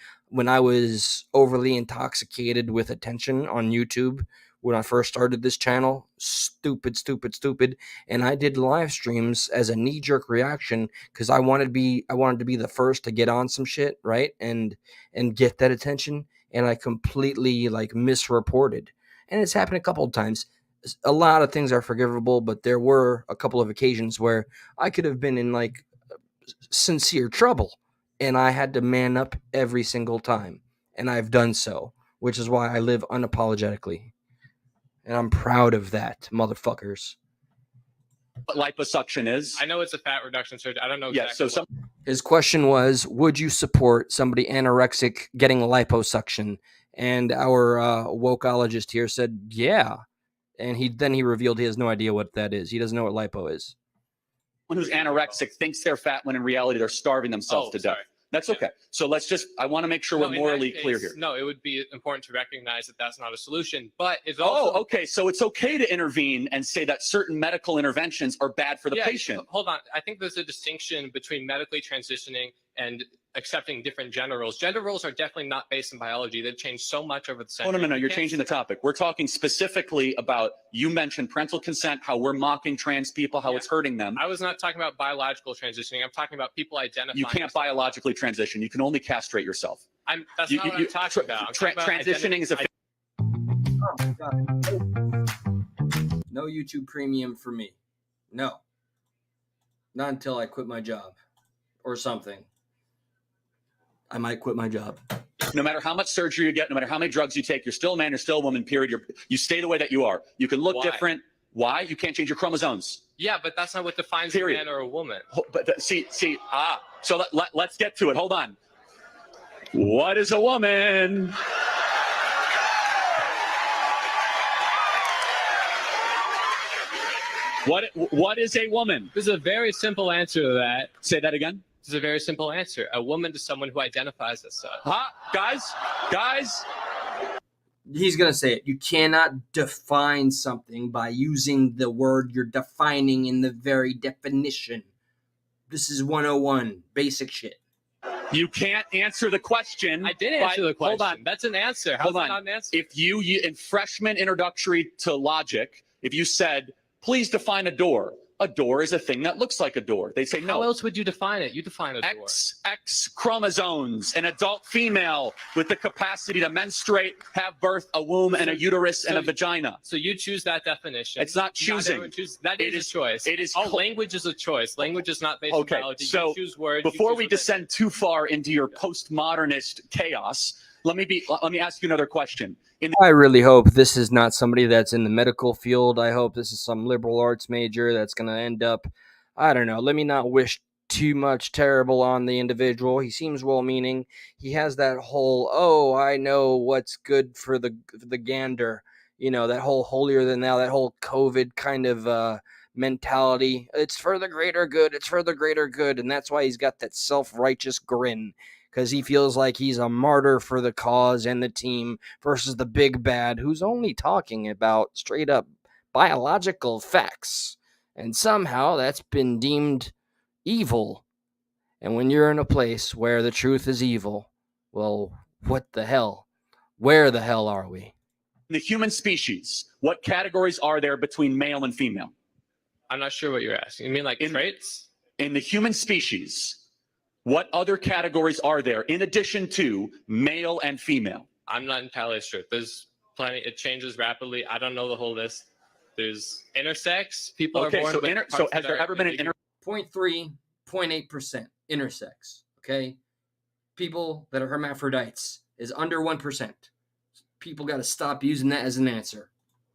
I was overly intoxicated with attention on YouTube when I first started this channel. Stupid, and I did live streams as a knee-jerk reaction because I wanted to be the first to get on some shit, right? And get that attention, and I completely like misreported. And it's happened a couple of times. A lot of things are forgivable, but there were a couple of occasions where I could have been in like sincere trouble, and I had to man up every single time, and I've done so, which is why I live unapologetically. And I'm proud of that, motherfuckers. What liposuction is? I know it's a fat reduction surgery. I don't know Yeah, exactly. so His question was, would you support somebody anorexic getting liposuction? And our wokeologist here said, yeah. And he revealed he has no idea what that is. He doesn't know what lipo is. someone who's anorexic thinks they're fat when in reality they're starving themselves to death. Sorry. That's okay. So let's just, I want to make sure we're in morally that case, clear here. No, it would be important to recognize that that's not a solution, but it's also. Oh, okay. So it's okay to intervene and say that certain medical interventions are bad for the patient. Hold on. I think there's a distinction between medically transitioning and accepting different gender roles. Gender roles are definitely not based in biology. They've changed so much over the century. Oh, no. You're changing the topic. We're talking specifically about, you mentioned parental consent, how we're mocking trans people, how it's hurting them. I was not talking about biological transitioning. I'm talking about people identifying. You can't biologically transition. You can only castrate yourself. That's not what I'm talking about. I'm talking about transitioning is a. Oh my God. No YouTube premium for me. No. Not until I quit my job or something. I might quit my job. No matter how much surgery you get, no matter how many drugs you take, you're still a man, you're still a woman, period. You stay the way that you are. You can look different. Why? You can't change your chromosomes. Yeah, but that's not what defines a man or a woman. But see, so let's get to it. Hold on. What is a woman? What is a woman? There's a very simple answer to that. Say that again. There's a very simple answer. A woman is someone who identifies as such. Guys. He's going to say it. You cannot define something by using the word you're defining in the very definition. This is 101, basic shit. You can't answer the question. I did answer the question. Hold on. That's an answer. How's that not an answer? If you, in freshman introductory to logic, if you said, please define a door is a thing that looks like a door. They say no. How else would you define it? You define a door. X chromosomes, an adult female with the capacity to menstruate, have birth, a womb, and a uterus and a vagina. So you choose that definition. It's not choosing. That is a choice. It is. Language is a choice. Language is not based on biology. So you choose words. Before we descend too far into your postmodernist chaos, let me ask you another question. I really hope this is not somebody that's in the medical field. I hope this is some liberal arts major that's going to end up, I don't know, let me not wish too much terrible on the individual. He seems well-meaning. He has that whole, I know what's good for the gander, that whole holier than thou, that whole COVID kind of mentality. It's for the greater good. It's for the greater good. And that's why he's got that self-righteous grin, because he feels like he's a martyr for the cause and the team versus the big bad who's only talking about straight up biological facts. And somehow that's been deemed evil. And when you're in a place where the truth is evil, well, what the hell? Where the hell are we? In the human species, what categories are there between male and female? I'm not sure what you're asking. You mean like traits? In the human species, what other categories are there in addition to male and female? I'm not entirely sure. There's plenty. It changes rapidly. I don't know the whole list. There's intersex. People are born with so has there ever been an 0.3, 0.8% intersex, okay? People that are hermaphrodites is under 1%. People got to stop using that as an answer.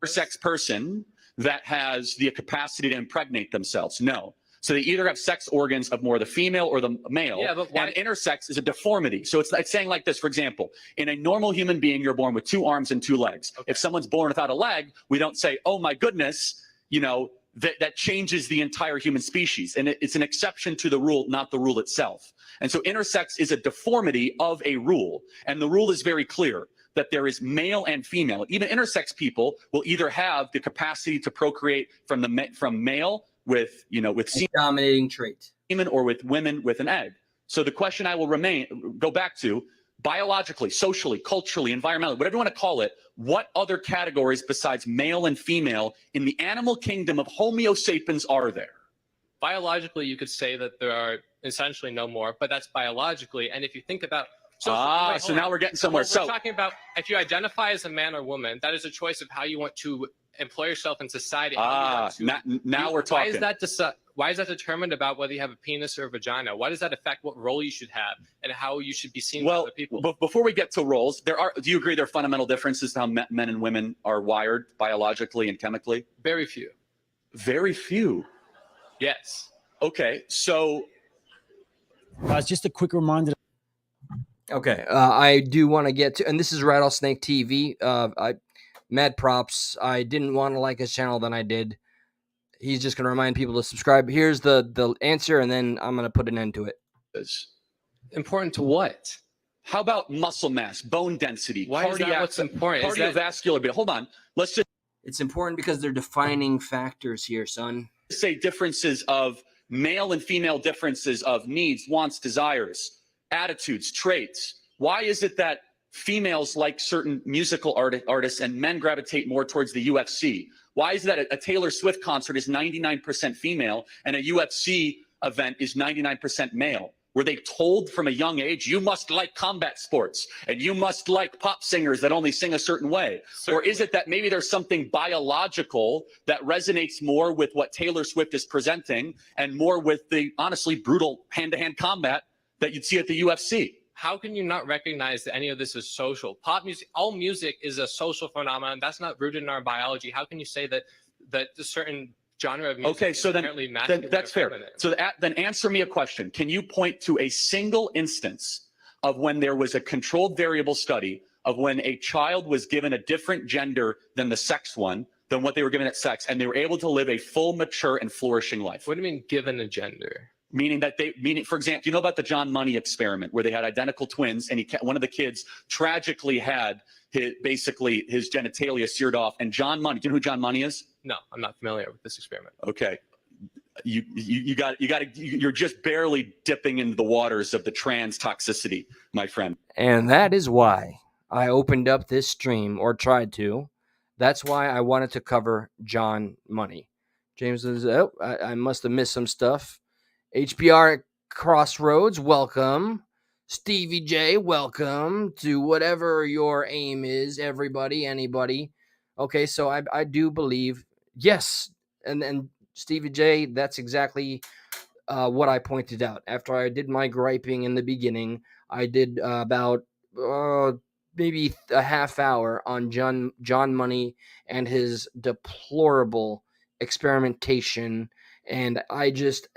Sex person that has the capacity to impregnate themselves. No. So they either have sex organs of more the female or the male. Yeah, but why? And intersex is a deformity. So it's saying like this, for example, in a normal human being, you're born with 2 arms and 2 legs. Okay. If someone's born without a leg, we don't say, oh my goodness, you know, that changes the entire human species. And it's an exception to the rule, not the rule itself. And so intersex is a deformity of a rule. And the rule is very clear that there is male and female. Even intersex people will either have the capacity to procreate from male with, you know, with Dominating trait. semen or with women with an egg. So the question I will go back to, biologically, socially, culturally, environmentally, whatever you want to call it, what other categories besides male and female in the animal kingdom of Homo sapiens are there? Biologically, you could say that there are essentially no more, but that's biologically. And if you think about So now we're getting somewhere. We're talking about if you identify as a man or woman, that is a choice of how you want to employ yourself in society. Now we're talking. Why is that determined about whether you have a penis or a vagina? Why does that affect what role you should have and how you should be seen by other people? Before we get to roles, do you agree there are fundamental differences to how men and women are wired biologically and chemically? Very few. Very few. Yes. Okay, so guys, just a quick reminder. Okay, I do want to get to, and this is Rattlesnake TV. Mad props. I didn't want to like his channel, then I did. He's just going to remind people to subscribe. Here's the answer, and then I'm going to put an end to it. Important to what? How about muscle mass, bone density, Why is that what's important? Cardiovascular. But hold on, let's just. It's important because they're defining factors here, son. Say differences of male and female differences of needs, wants, desires, attitudes, traits. Why is it that females like certain musical artists and men gravitate more towards the UFC? Why is that a Taylor Swift concert is 99% female and a UFC event is 99% male? Were they told from a young age, you must like combat sports and you must like pop singers that only sing a certain way? Certainly. Or is it that maybe there's something biological that resonates more with what Taylor Swift is presenting and more with the honestly brutal hand-to-hand combat that you'd see at the UFC? How can you not recognize that any of this is social? Pop music, all music is a social phenomenon. That's not rooted in our biology. How can you say that a certain genre of music is inherently masculine? That's fair. So then answer me a question. Can you point to a single instance of when there was a controlled variable study of when a child was given a different gender than the sex one, than what they were given at sex, and they were able to live a full, mature, and flourishing life? What do you mean given a gender? Meaning, for example, you know about the John Money experiment where they had identical twins and one of the kids tragically had his genitalia seared off. And John Money, do you know who John Money is? No, I'm not familiar with this experiment. Okay. You're just barely dipping into the waters of the trans toxicity, my friend. And that is why I opened up this stream, or tried to. That's why I wanted to cover John Money. James says, I must have missed some stuff. HBR Crossroads, welcome. Stevie J, welcome to whatever your aim is, everybody, anybody. Okay, so I do believe, yes, and Stevie J, that's exactly what I pointed out. After I did my griping in the beginning, I did about maybe a half hour on John Money and his deplorable experimentation, and I just...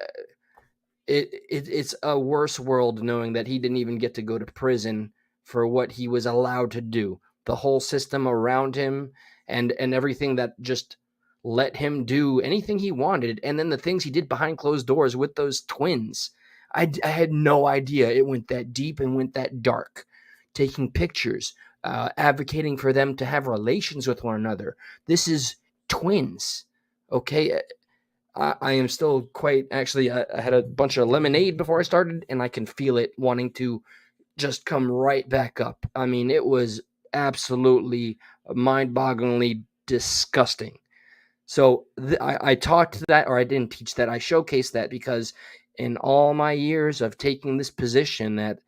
It's a worse world knowing that he didn't even get to go to prison for what he was allowed to do. The whole system around him and everything that just let him do anything he wanted. And then the things he did behind closed doors with those twins. I had no idea it went that deep and went that dark. Taking pictures, advocating for them to have relations with one another. This is twins, okay? I am still quite, actually, I had a bunch of lemonade before I started, and I can feel it wanting to just come right back up. I mean, it was absolutely mind-bogglingly disgusting. So I taught that, or I didn't teach that. I showcased that because in all my years of taking this position that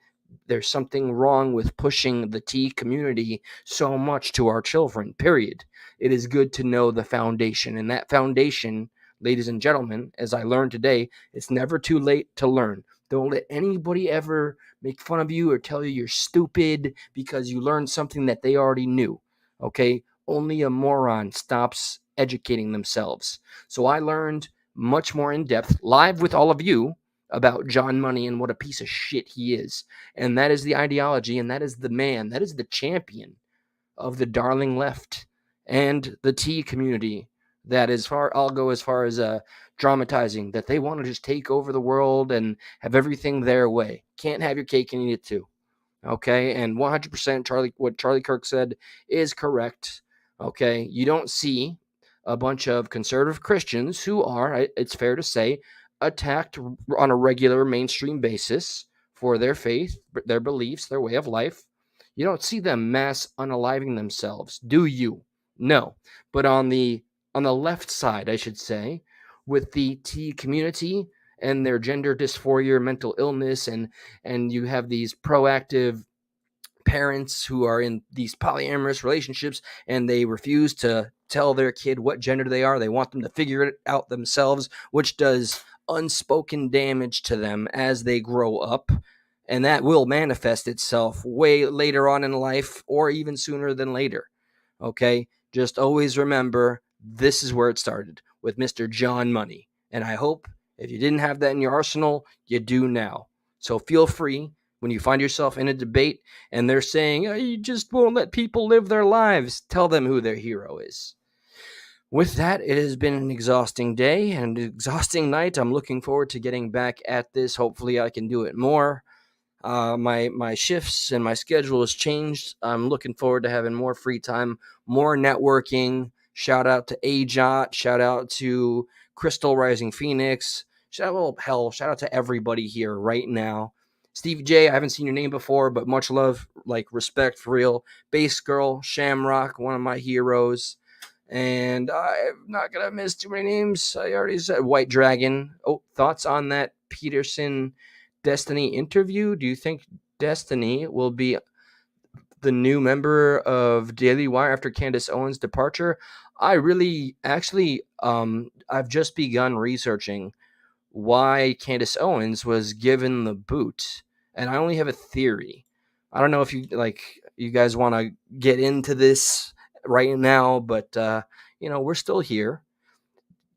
there's something wrong with pushing the T community so much to our children, period. It is good to know the foundation, and that foundation... Ladies and gentlemen, as I learned today, it's never too late to learn. Don't let anybody ever make fun of you or tell you you're stupid because you learned something that they already knew. Okay, only a moron stops educating themselves. So I learned much more in depth live with all of you about John Money and what a piece of shit he is. And that is the ideology, and that is the man, that is the champion of the darling left and the tea community. That is far, I'll go as far as dramatizing that they want to just take over the world and have everything their way. Can't have your cake and eat it too. Okay, and 100% what Charlie Kirk said is correct. Okay, you don't see a bunch of conservative Christians who are, it's fair to say, attacked on a regular mainstream basis for their faith, their beliefs, their way of life. You don't see them mass unaliving themselves, do you? No. But on the left side, I should say, with the T community and their gender dysphoria, mental illness, and you have these proactive parents who are in these polyamorous relationships and they refuse to tell their kid what gender they are. They want them to figure it out themselves, which does unspoken damage to them as they grow up. And that will manifest itself way later on in life or even sooner than later. Okay? Just always remember this is where it started with Mr. John Money. And I hope if you didn't have that in your arsenal, you do now. So feel free when you find yourself in a debate and they're saying, oh, you just won't let people live their lives, tell them who their hero is. With that, it has been an exhausting day and an exhausting night. I'm looking forward to getting back at this. Hopefully, I can do it more. My shifts and my schedule has changed. I'm looking forward to having more free time, more networking. Shout out to AJOT. Shout out to Crystal Rising Phoenix. Shout out to everybody here right now. Stevie J, I haven't seen your name before, but much love, like respect for real. Bass Girl, Shamrock, one of my heroes. And I'm not going to miss too many names. I already said White Dragon. Oh, thoughts on that Peterson Destiny interview? Do you think Destiny will be the new member of Daily Wire after Candace Owens' departure? I really, actually, I've just begun researching why Candace Owens was given the boot, and I only have a theory. I don't know if you guys want to get into this right now, but we're still here.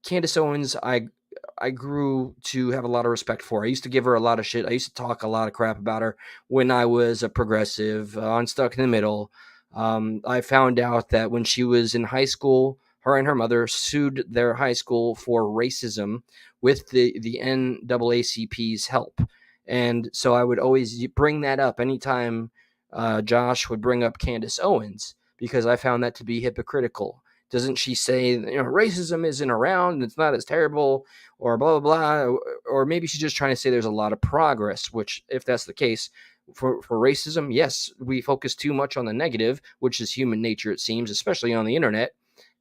Candace Owens, I grew to have a lot of respect for. I used to give her a lot of shit. I used to talk a lot of crap about her when I was a progressive, unstuck in the middle. I found out that when she was in high school, her and her mother sued their high school for racism with the NAACP's help. And so I would always bring that up anytime Josh would bring up Candace Owens because I found that to be hypocritical. Doesn't she say, racism isn't around, it's not as terrible, or blah, blah, blah? Or maybe she's just trying to say there's a lot of progress, which, if that's the case, for racism, yes, we focus too much on the negative, which is human nature, it seems, especially on the internet,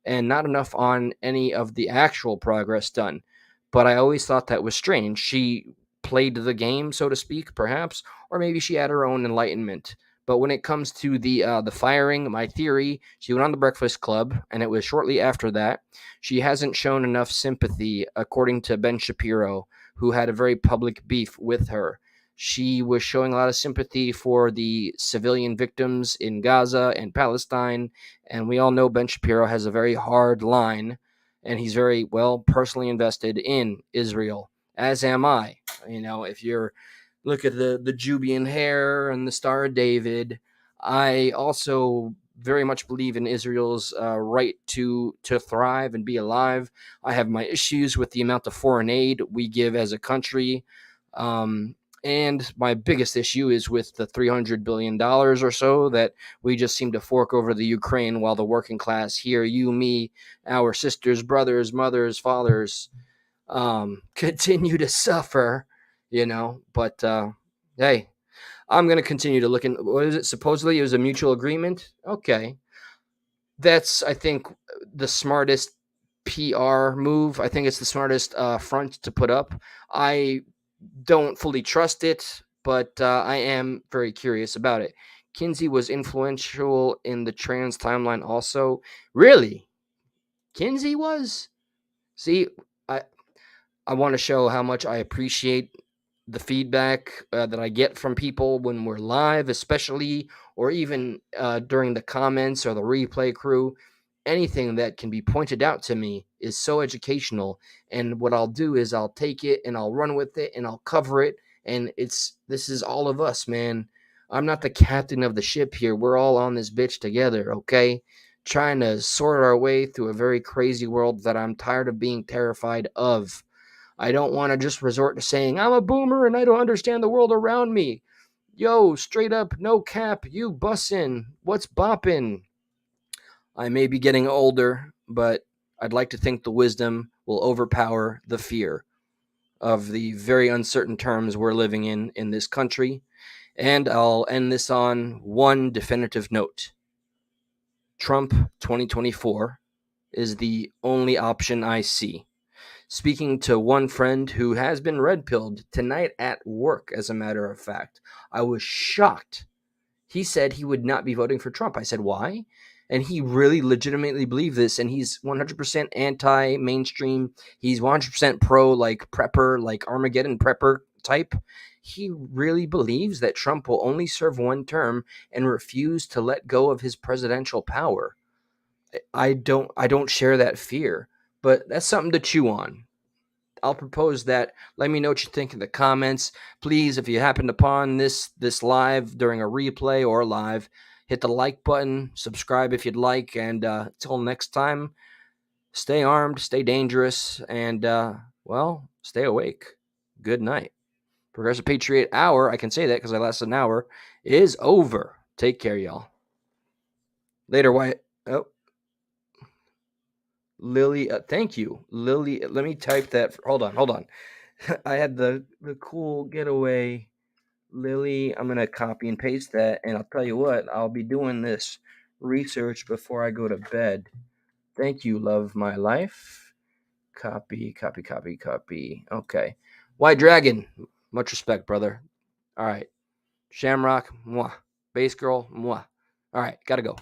and not enough on any of the actual progress done. But I always thought that was strange. She played the game, so to speak, perhaps, or maybe she had her own enlightenment. But when it comes to the firing, my theory, she went on the Breakfast Club, and it was shortly after that. She hasn't shown enough sympathy, according to Ben Shapiro, who had a very public beef with her. She was showing a lot of sympathy for the civilian victims in Gaza and Palestine, and we all know Ben Shapiro has a very hard line, and he's very, well, personally invested in Israel, as am I. If you're look at the Jubian hair and the Star of David. I also very much believe in Israel's right to thrive and be alive. I have my issues with the amount of foreign aid we give as a country. And my biggest issue is with the $300 billion or so that we just seem to fork over the Ukraine while the working class here, you, me, our sisters, brothers, mothers, fathers, continue to suffer, But hey, I'm going to continue to look in. What is it? Supposedly it was a mutual agreement. Okay. That's, I think, the smartest PR move. I think it's the smartest front to put up. I don't fully trust it, but I am very curious about it. Kinsey was influential in the trans timeline also. Really? Kinsey was? See, I want to show how much I appreciate the feedback that I get from people when we're live, especially, or even during the comments or the replay crew. Anything that can be pointed out to me is so educational. And what I'll do is I'll take it and I'll run with it and I'll cover it. And this is all of us, man. I'm not the captain of the ship here. We're all on this bitch together, okay? Trying to sort our way through a very crazy world that I'm tired of being terrified of. I don't want to just resort to saying, I'm a boomer and I don't understand the world around me. Yo, straight up, no cap, you bussin'. What's boppin'? I may be getting older, but I'd like to think the wisdom will overpower the fear of the very uncertain terms we're living in this country. And I'll end this on one definitive note. Trump 2024 is the only option I see. Speaking to one friend who has been red pilled tonight at work, as a matter of fact, I was shocked. He said he would not be voting for Trump. I said, why? And he really legitimately believed this. And he's 100% anti mainstream. He's 100% pro, like prepper, like Armageddon prepper type. He really believes that Trump will only serve one term and refuse to let go of his presidential power. I don't share that fear, but that's something to chew on. I'll propose that. Let me know what you think in the comments. Please, if you happened upon this live during a replay or live, hit the like button, subscribe if you'd like, and until next time, stay armed, stay dangerous, and, well, stay awake. Good night. Progressive Patriot Hour, I can say that because I lasted an hour, is over. Take care, y'all. Later, Wyatt. Oh. Lily, thank you. Lily, let me type that. Hold on. I had the cool getaway. Lily, I'm going to copy and paste that. And I'll tell you what, I'll be doing this research before I go to bed. Thank you, love my life. Copy. Okay. White Dragon, much respect, brother. All right. Shamrock, mwah. Bass Girl, mwah. All right, gotta go.